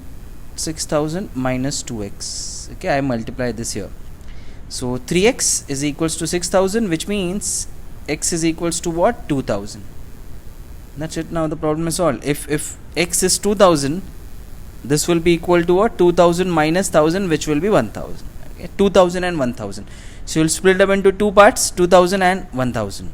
Speaker 1: minus 2x. Okay, I multiply this here. So 3x is equals to 6000, which means x is equals to what? 2000. That's it. Now the problem is solved. If x is 2000, this will be equal to what? 2000 minus 1000, which will be 1000. Okay, 2000 and 1000. So you'll split up into two parts, 2000 and 1000.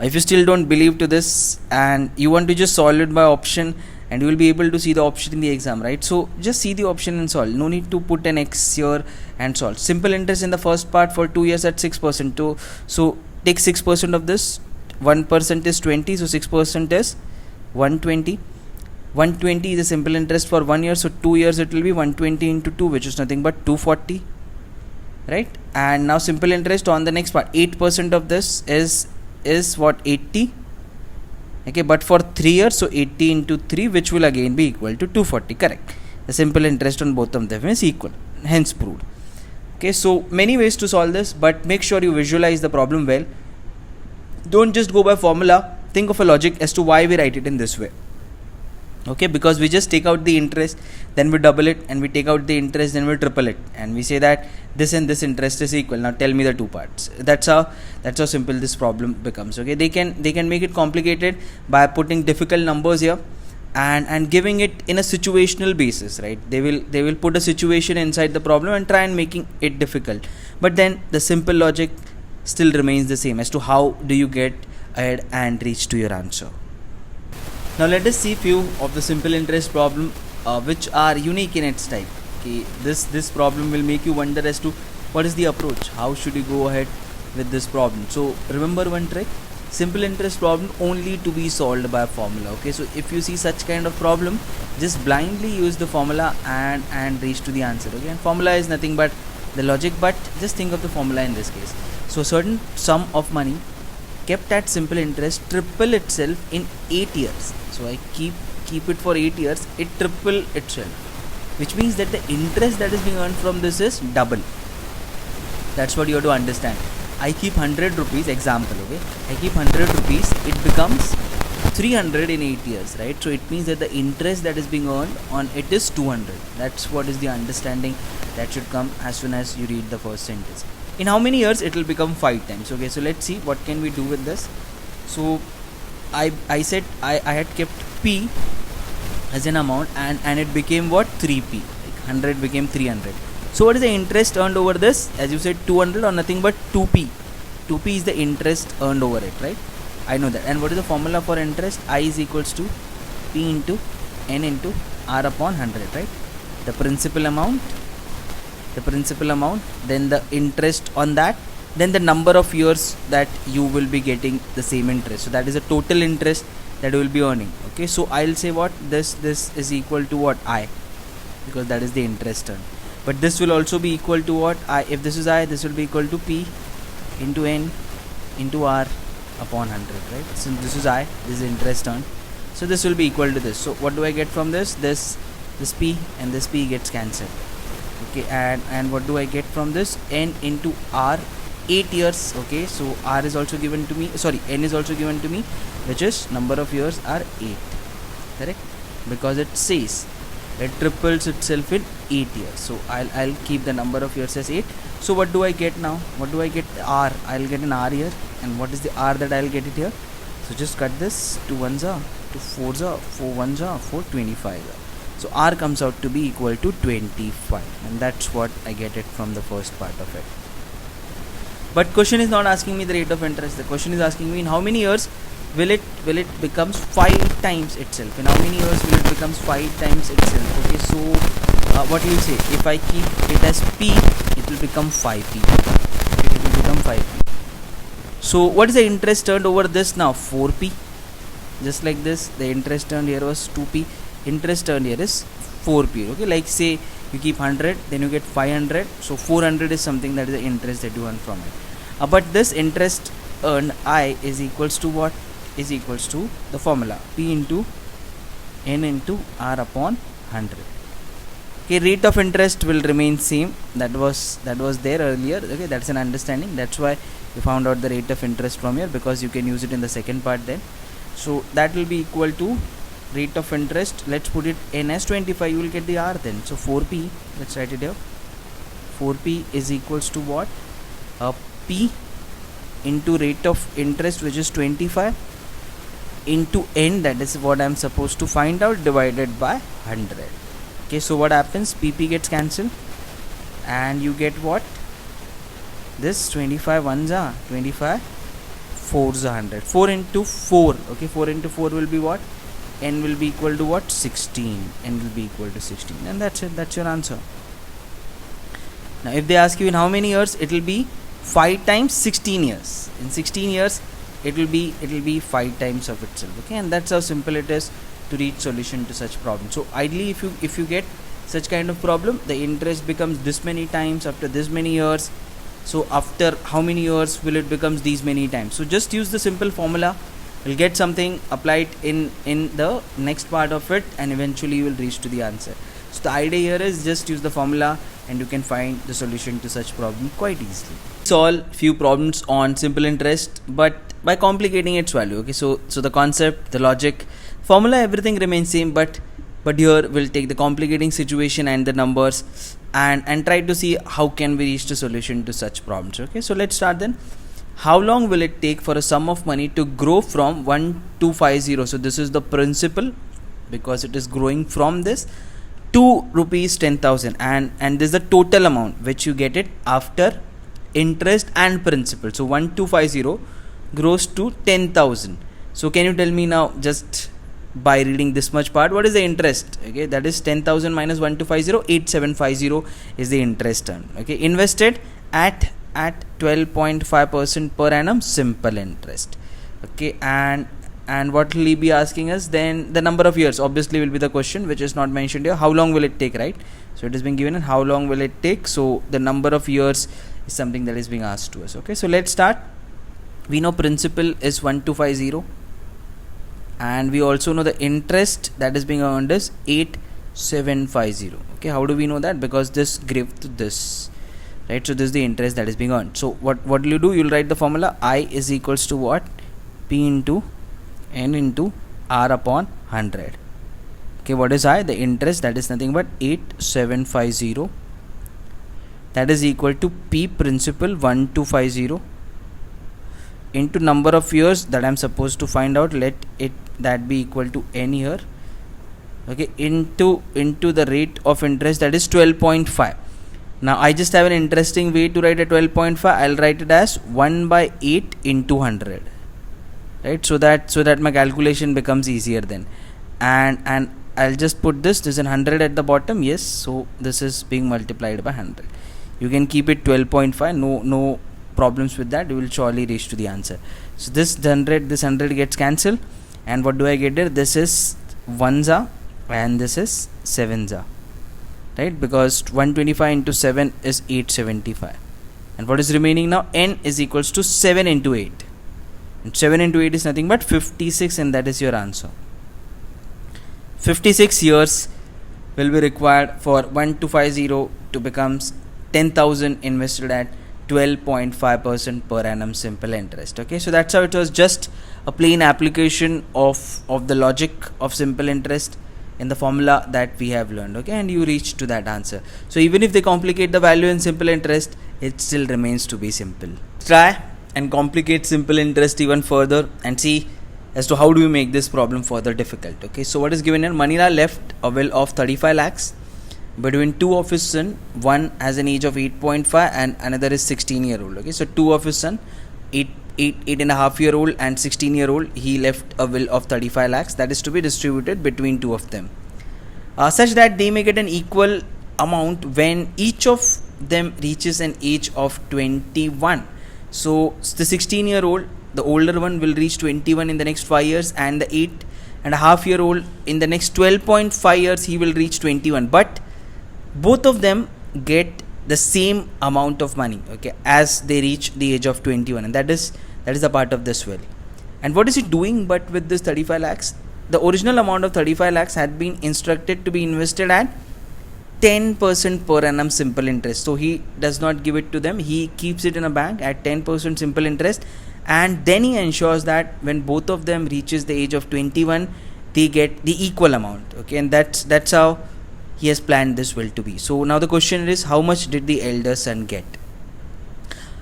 Speaker 1: If you still don't believe to this and you want to just solve it by option, and you will be able to see the option in the exam, right? So just see the option and solve. No need to put an x here and solve. Simple interest in the first part for 2 years at 6%. So take 6% of this. 1% is 20, so 6% is 120. 120 is the simple interest for 1 year, so 2 years it will be 120 into 2, which is nothing but 240, right? And now simple interest on the next part, 8% of this is what? 80. Okay, but for 3 years, so 80 into 3, which will again be equal to 240. Correct. The simple interest on both of them is equal, hence proved. Okay, so many ways to solve this, but make sure you visualize the problem well. Don't just go by formula. Think of a logic as to why we write it in this way. Okay, because we just take out the interest, then we double it, and we take out the interest, then we triple it, and we say that this and this interest is equal. Now tell me the two parts. That's how simple this problem becomes. Okay, they can make it complicated by putting difficult numbers here and giving it in a situational basis, right? They will put a situation inside the problem and try and making it difficult, but then the simple logic still remains the same as to how do you get ahead and reach to your answer. Now let us see few of the simple interest problem which are unique in its type. Okay, this problem will make you wonder as to what is the approach, how should you go ahead with this problem. So remember one trick, simple interest problem only to be solved by formula. Okay, so if you see such kind of problem, just blindly use the formula and reach to the answer. Okay, and formula is nothing but the logic, but just think of the formula in this case. So certain sum of money kept at simple interest triple itself in 8 years. So I keep it for 8 years, it triple itself, which means that the interest that is being earned from this is double. That's what you have to understand. I keep 100 rupees, example, okay, I keep 100 rupees, it becomes 300 in 8 years, right? So it means that the interest that is being earned on it is 200. That's what is the understanding that should come as soon as you read the first sentence. In how many years it will become 5 times? Okay, so let's see what can we do with this. So I said I had kept P as an amount and it became what? 3P. Like 100 became 300. So what is the interest earned over this? As you said, 200 or nothing but 2p. 2p is the interest earned over it, right? I know that. And what is the formula for interest? I is equals to p into n into r upon 100, right? The principal amount, then the interest on that, then the number of years that you will be getting the same interest. So that is the total interest that you will be earning. Okay, so I'll say what this is equal to what? I, because that is the interest earned. But this will also be equal to what? I. If this is I, this will be equal to p into n into r upon 100, right? So this is I, this is interest earned, so this will be equal to this. So what do I get from this? This p and this p gets cancelled. Okay, and what do I get from this? N into r, 8 years. Okay, so r is also given to me, sorry, n is also given to me, which is number of years are 8, correct? Because it says it triples itself in 8 years, so I'll keep the number of years as 8. So what do I get now? What do I get? R. I'll get an r here. And what is the r that I'll get it here? So just cut this. 2 1s are, 2 4s are, 4 1s are, 4 25s are. So r comes out to be equal to 25, and that's what I get it from the first part of it. But question is not asking me the rate of interest. The question is asking me in how many years will it becomes 5 times itself. In how many years will it becomes 5 times itself? Okay, so what you will say, if I keep it as p, it will become 5p. Okay, it will become 5p. So what is the interest earned over this now? 4p. Just like this, the interest earned here was 2p. Interest earned here is 4p. Okay, like say you keep 100, then you get 500. So 400 is something that is the interest that you earn from it. But this interest earned I is equals to what? Is equals to the formula p into n into r upon 100. Okay, rate of interest will remain same. That was there earlier. Okay, that's an understanding. That's why you found out the rate of interest from here, because you can use it in the second part then. So that will be equal to rate of interest. Let's put it n as 25. You will get the r then. So 4p. Let's write it here. 4p is equals to what? P into rate of interest, which is 25, into n, that is what I am supposed to find out, divided by 100. Okay, so what happens? PP gets cancelled, and you get what? This 25 1s are 25, 4s are 100. 4 into 4. Okay, 4 into 4 will be what? N will be equal to what? 16. N will be equal to 16, and that's it. That's your answer. Now, if they ask you in how many years, it will be 5 times 16 years. In 16 years, it will be 5 times of itself. Okay, and that's how simple it is to reach solution to such problem. So ideally, if you get such kind of problem, the interest becomes this many times after this many years. So after how many years will it becomes these many times? So just use the simple formula. You'll get something applied in the next part of it, and eventually you will reach to the answer. So the idea here is just use the formula, and you can find the solution to such problem quite easily. Solve few problems on simple interest, but by complicating its value. Okay, so the concept, the logic, formula, everything remains same, but here we'll take the complicating situation and the numbers and try to see how can we reach the solution to such problems. Okay, so let's start then. How long will it take for a sum of money to grow from 1250? So this is the principal, because it is growing from this, to rupees 10,000, and this is the total amount which you get it after interest and principal. So 1250 grows to 10,000. So can you tell me now, just by reading this much part, what is the interest? Okay, that is 10,000 minus 1250, 8750 is the interest earned. Okay, invested at 12.5% per annum, simple interest. Okay, and what will he be asking us? Then the number of years obviously will be the question, which is not mentioned here. How long will it take, right? So it has been given, and how long will it take? So the number of years is something that is being asked to us. Okay, so let's start. We know principal is 1250, and we also know the interest that is being earned is 8750. Okay, how do we know that? Because this gave to this, right? So this is the interest that is being earned. So what will you do? You'll write the formula. I is equals to what? P into n into r upon 100. Okay, what is I? The interest, that is nothing but 8750. That is equal to P principal 1250 into number of years that I am supposed to find out. Let it that be equal to n here. Okay, into the rate of interest, that is 12.5. Now I just have an interesting way to write a 12.5. I'll write it as 1 by 8 into 100, right? So that my calculation becomes easier then. And I'll just put this is an 100 at the bottom. Yes, so this is being multiplied by 100. You can keep it 12.5. No problems with that. You will surely reach to the answer. So this 100 gets cancelled, and what do I get there? This is 1 and this is 7, right? Because 125 into 7 is 875, and what is remaining now? N is equals to 7 into 8, and 7 into 8 is nothing but 56, and that is your answer. 56 years will be required for 1250 to becomes 10,000 invested at 12.5% per annum simple interest. Okay, so that's how it was, just a plain application of the logic of simple interest in the formula that we have learned. Okay, and you reach to that answer. So even if they complicate the value in simple interest, it still remains to be simple. Try and complicate simple interest even further and see as to how do you make this problem further difficult. Okay, so what is given here? Manila left a will of 35 lakhs between two of his son. One has an age of 8.5 and another is 16-year-old. Okay, so two of his son, 8.5-year-old and 16-year-old, he left a will of 35 lakhs that is to be distributed between two of them, such that they may get an equal amount when each of them reaches an age of 21. So the 16-year-old, the older one, will reach 21 in the next 5 years, and the 8.5-year-old in the next 12.5 years he will reach 21. But both of them get the same amount of money, okay, as they reach the age of 21, and that is a part of this will. And what is he doing but with this 35 lakhs? The original amount of 35 lakhs had been instructed to be invested at 10% per annum simple interest. So he does not give it to them, he keeps it in a bank at 10% simple interest, and then he ensures that when both of them reaches the age of 21, they get the equal amount. Okay, and that's how he has planned this will to be. So now the question is, how much did the elder son get?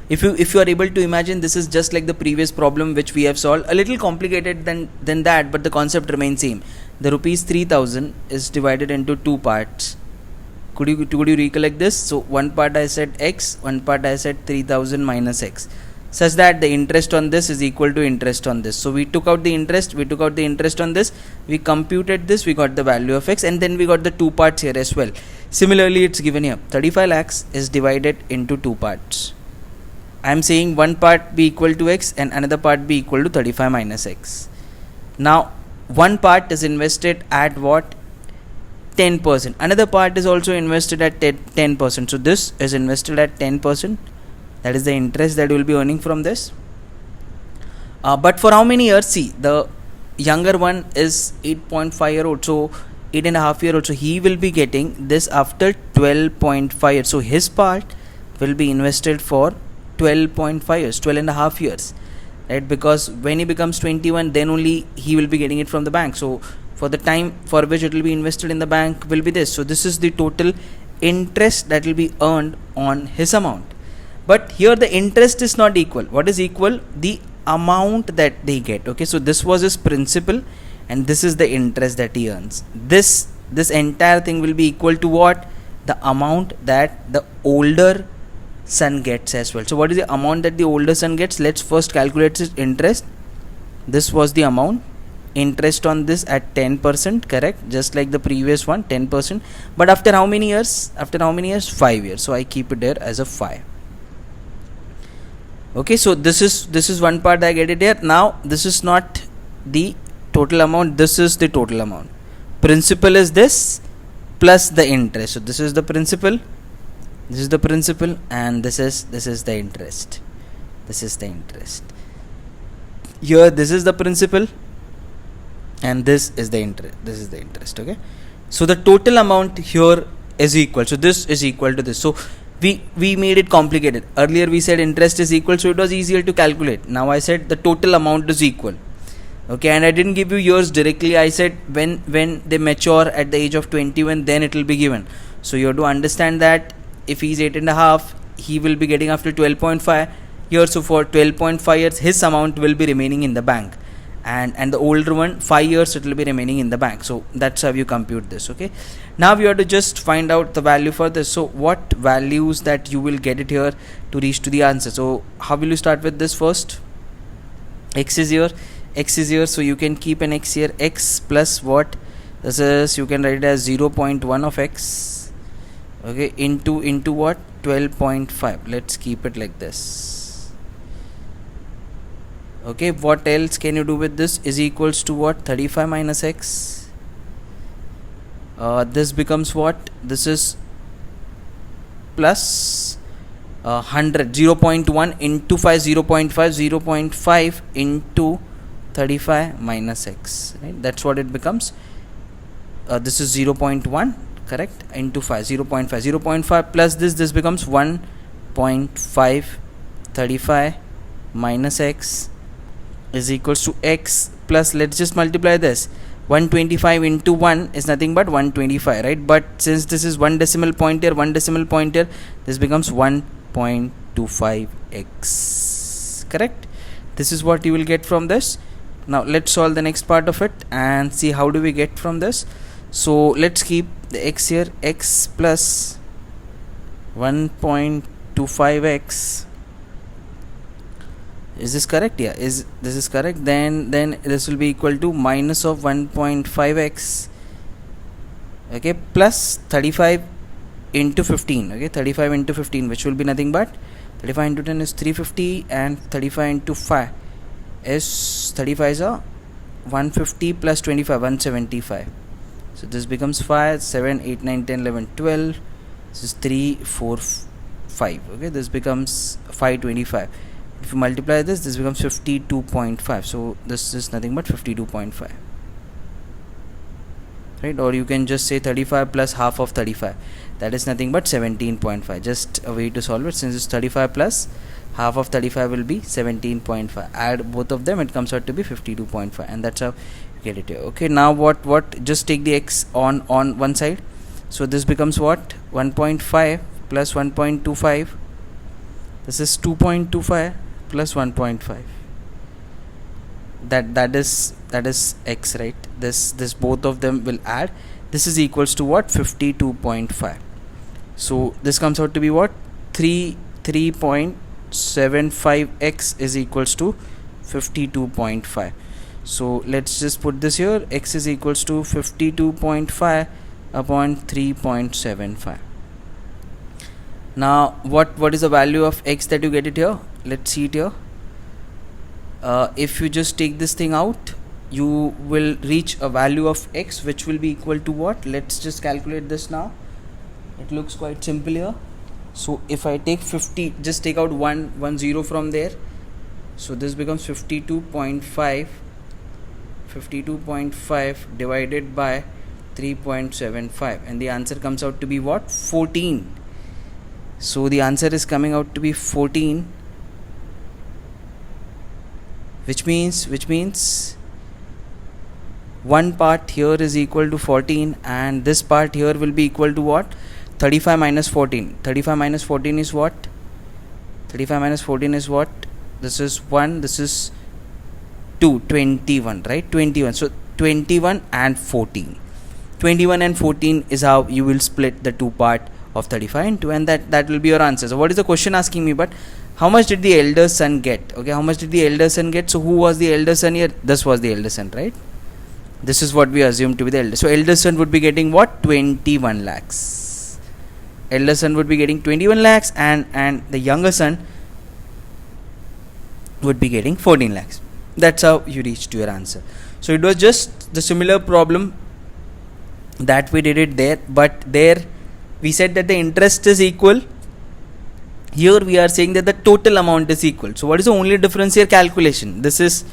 Speaker 1: If you are able to imagine, this is just like the previous problem which we have solved, a little complicated than that, but the concept remains same. The rupees 3000 is divided into two parts. Could you recollect this? So one part I said x, one part I said 3000 minus x, such that the interest on this is equal to interest on this. So we took out the interest on this, we computed this, we got the value of x, and then we got the two parts here as well. Similarly, it's given here 35 lakhs is divided into two parts. I am saying one part be equal to x and another part be equal to 35 minus x. Now one part is invested at what? 10%. Another part is also invested at 10%. So this is invested at 10%. That is the interest that you will be earning from this. But for how many years? See, the younger one is 8.5-year-old, so 8.5-year-old. So he will be getting this after 12.5 years. So his part will be invested for 12.5 years, 12.5 years, right? Because when he becomes 21, then only he will be getting it from the bank. So for the time for which it will be invested in the bank will be this. So this is the total interest that will be earned on his amount. But here the interest is not equal. What is equal? The amount that they get. Okay, so this was his principal and this is the interest that he earns. This entire thing will be equal to what? The amount that the older son gets as well. So what is the amount that the older son gets? Let's first calculate his interest. This was the amount. Interest on this at 10%, correct? Just like the previous one, 10%. But after how many years? After how many years? 5 years. So I keep it there as a 5. Okay, so this is one part I get it here. Now this is not the total amount, this is the total amount. Principal is this plus the interest. So this is the principal, this is the principal, and this is the interest. This is the interest. Here this is the principal and this is the interest. This is the interest. Okay, so the total amount here is equal. So this is equal to this. So we made it complicated. Earlier we said interest is equal, so it was easier to calculate. Now I said the total amount is equal. Okay, and I didn't give you years directly. I said when they mature at the age of 21, then it will be given. So you have to understand that if he is 8.5, he will be getting after 12.5 years. So for 12.5 years his amount will be remaining in the bank, and the older one 5 years it will be remaining in the bank. So that's how you compute this. Okay, now you have to just find out the value for this. So what values that you will get it here to reach to the answer. So how will you start with this? First, x is here, so you can keep an x here, x plus what this is, you can write it as 0.1 of x, okay, into what, 12.5. let's keep it like this. Okay, what else can you do with this? Is equals to what, 35 minus x. This becomes what, this is plus 100, 0.1 into 5, 0.5 into 35 minus x, right? That's what it becomes. This is 0.1, correct, into 5, 0.5 plus this becomes 1.5. 35 minus x is equals to x plus, let's just multiply this, 125 into 1 is nothing but 125, right? But since this is one decimal point here, this becomes 1.25x, correct? This is what you will get from this. Now let's solve the next part of it and see how do we get from this. So let's keep the x here, x plus 1.25x. Is this correct? Yeah, this is correct. Then this will be equal to minus of 1.5x, okay, plus 35 into 15, okay, 35 into 15, which will be nothing but 35 into 10 is 350, and 35 into 5 is 35 is a 150 plus 25, 175. So this becomes 5, 7, 8, 9, 10, 11, 12. This is 3, 4, 5. Okay, this becomes 525. If you multiply this becomes 52.5. So this is nothing but 52.5. Right? Or you can just say 35 plus half of 35. That is nothing but 17.5. Just a way to solve it. Since it's 35 plus half of 35 will be 17.5. Add both of them, it comes out to be 52.5, and that's how you get it here. Okay, now what just take the x on one side. So this becomes what, 1.5 plus 1.25. This is 2.25 plus 1.5. That is x, right? This both of them will add. This is equals to what, 52.5. So this comes out to be what, 3.75x is equals to 52.5. So let's just put this here, x is equals to 52.5 upon 3.75. Now what is the value of x that you get it here? Let's see it here. If you just take this thing out, you will reach a value of x which will be equal to what? Let's just calculate this now. It looks quite simple here. So if I take 50, just take out 1 0 from there. So this becomes 52.5 divided by 3.75, and the answer comes out to be what, 14. So the answer is coming out to be 14, which means one part here is equal to 14, and this part here will be equal to what, 35 minus 14. 35 minus 14 is what? 35 minus 14 is what? This is 1, this is 2, 21, right? 21. So 21 and 14. 21 and 14 is how you will split the two part of 35 into, and that will be your answer. So what is the question asking me? But how much did the elder son get? Okay, how much did the elder son get? So who was the elder son here? This was the elder son, right? This is what we assume to be the elder. So elder son would be getting what? 21 lakhs. Elder son would be getting 21 lakhs, and the younger son would be getting 14 lakhs. That's how you reach to your answer. So it was just the similar problem that we did it there, but there we said that the interest is equal. Here we are saying that the total amount is equal. So what is the only difference here? Calculation. This is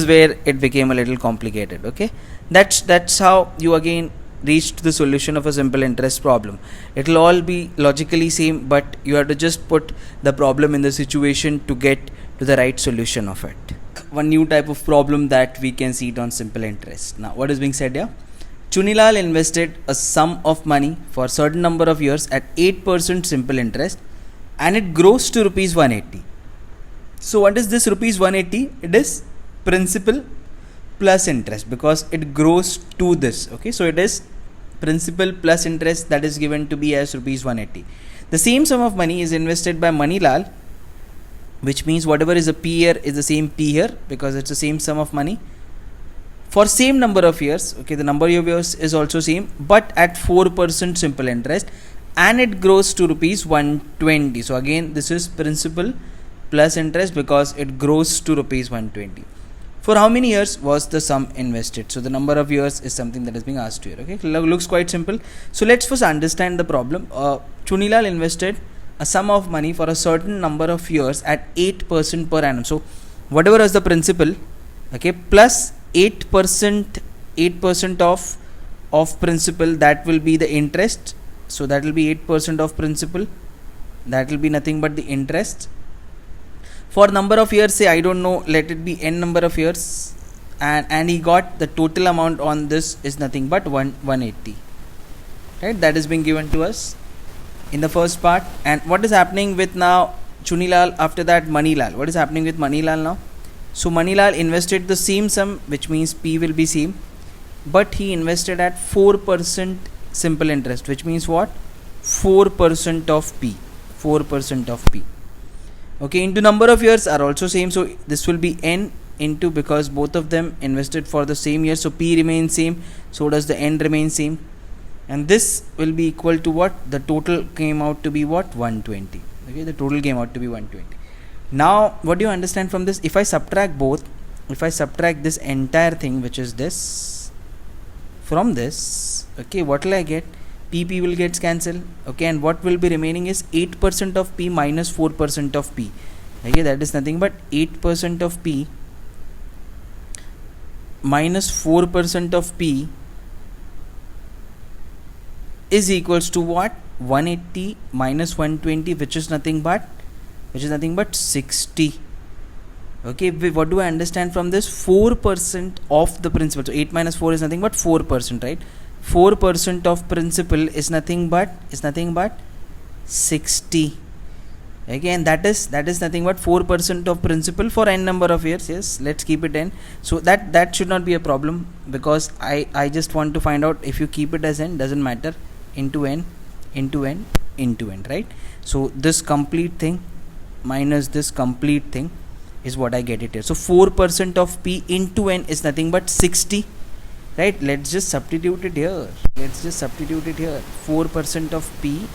Speaker 1: where it became a little complicated. Okay, that's how you again reached the solution of a simple interest problem. It will all be logically same, but you have to just put the problem in the situation to get to the right solution of it. One new type of problem that we can see it on simple interest. Now what is being said here? Chunilal invested a sum of money for a certain number of years at 8% simple interest, and it grows to rupees 180. So what is this rupees 180? It is principal plus interest because it grows to this. Okay, so it is principal plus interest that is given to be as rupees 180. The same sum of money is invested by Manilal, which means whatever is a P here is the same P here because it's the same sum of money for same number of years. Okay, the number of years is also same, but at 4% simple interest, and it grows to rupees 120. So again, this is principal plus interest because it grows to rupees 120. For how many years was the sum invested? So the number of years is something that is being asked here. Okay, looks quite simple. So let's first understand the problem. Chunilal invested a sum of money for a certain number of years at 8% per annum. So whatever is the principal, okay, plus 8% of principal, that will be the interest. So that will be 8% of principal, that will be nothing but the interest. For number of years, say I don't know, let it be n number of years, and he got the total amount on this is nothing but 180, right? That is being given to us in the first part. And what is happening with now Chunilal, after that Manilal? What is happening with Manilal now? So Manilal invested the same sum, which means P will be same, but he invested at 4% simple interest, which means what? 4% of P. 4% of P. Okay, into number of years are also same, so this will be N into, because both of them invested for the same year, so P remains same, so does the N remain same, and this will be equal to what? The total came out to be what? 120. Okay, the total came out to be 120. Now what do you understand from this? If I subtract both, if I subtract this entire thing, which is this, from this, okay, what will I get? P will get cancelled. Okay, and what will be remaining is 8% of P minus 4% of P. Okay, that is nothing but 8% of P minus 4% of P is equals to what? 180 minus 120, which is nothing but 60. Okay, what do I understand from this? 4% of the principal. So 8 minus 4 is nothing but 4%, right? 4% of principal is nothing but 60. Again, that is nothing but 4% of principal for n number of years. Yes, let's keep it n. So that should not be a problem, because I just want to find out if you keep it as n, doesn't matter, into n, right? So this complete thing minus this complete thing is what I get it here. So 4% of P into n is nothing but 60, right? Let's just substitute it here. 4% of P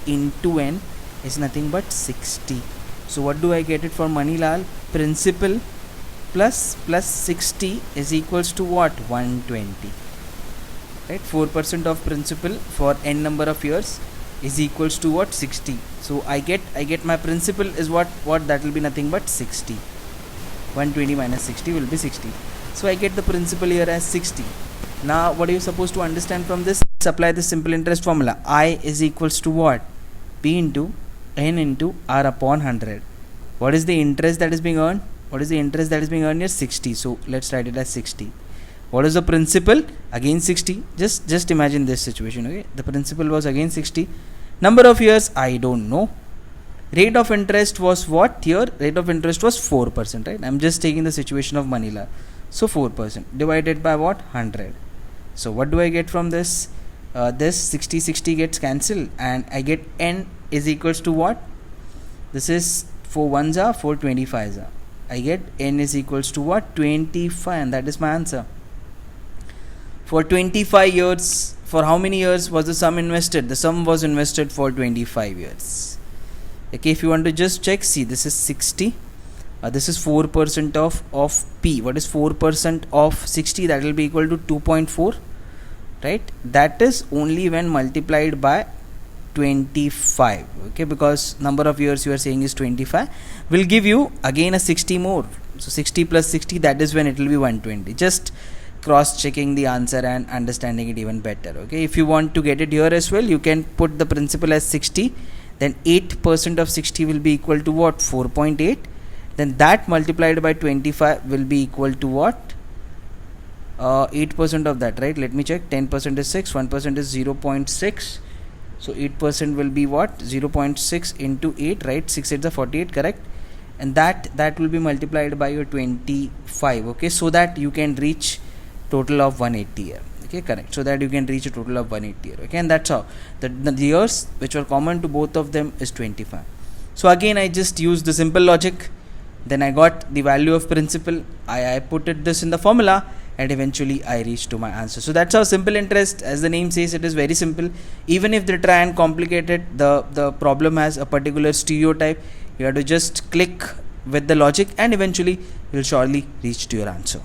Speaker 1: into n is nothing but 60. So what do I get it for Manilal? Principal plus 60 is equals to what? 120, right? 4% of principal for n number of years is equals to what? 60. So I get my principal is what that will be nothing but 60. 120 minus 60 will be 60. So I get the principal here as 60. Now what are you supposed to understand from this? Apply the simple interest formula. I is equals to what? P into n into R upon 100. What is the interest that is being earned? Here? 60. So let's write it as 60. What is the principal? Again 60. Just imagine this situation. Okay, the principal was again 60. Number of years I don't know. Rate of interest was what here? Rate of interest was 4%, right? I'm just taking the situation of Manila. So 4% divided by what? 100. So what do I get from this? This 60 gets cancelled, and I get n is equals to what? This is 4 ones are 4 25s are. I get n is equals to what? 25, and that is my answer. For 25 years, for how many years was the sum invested? The sum was invested for 25 years. Okay, if you want to just check, see, this is 60. This is 4% of P. What is 4% of 60? That will be equal to 2.4, right? That is only when multiplied by 25. Okay, because number of years you are saying is 25, will give you again a 60 more. So 60 plus 60, that is when it will be 120. Just cross checking the answer and understanding it even better. Okay, if you want to get it here as well, you can put the principal as 60, then 8% of 60 will be equal to what? 4.8. then that multiplied by 25 will be equal to what? 8% of that, right? Let me check. 10% is 6, 1% is 0.6. So 8% will be what? 0.6 into 8, right? 6 8 is 48, correct? and that will be multiplied by your 25. Okay, so that you can reach total of 180 here. Okay, correct. So that you can reach a total of 180 here. Okay, and that's how the years which were common to both of them is 25. So again I just used the simple logic, then I got the value of principal, I put this in the formula, and eventually I reached to my answer. So that's how simple interest, as the name says, it is very simple. Even if they try and complicate it, the problem has a particular stereotype. You have to just click with the logic and eventually you'll surely reach to your answer.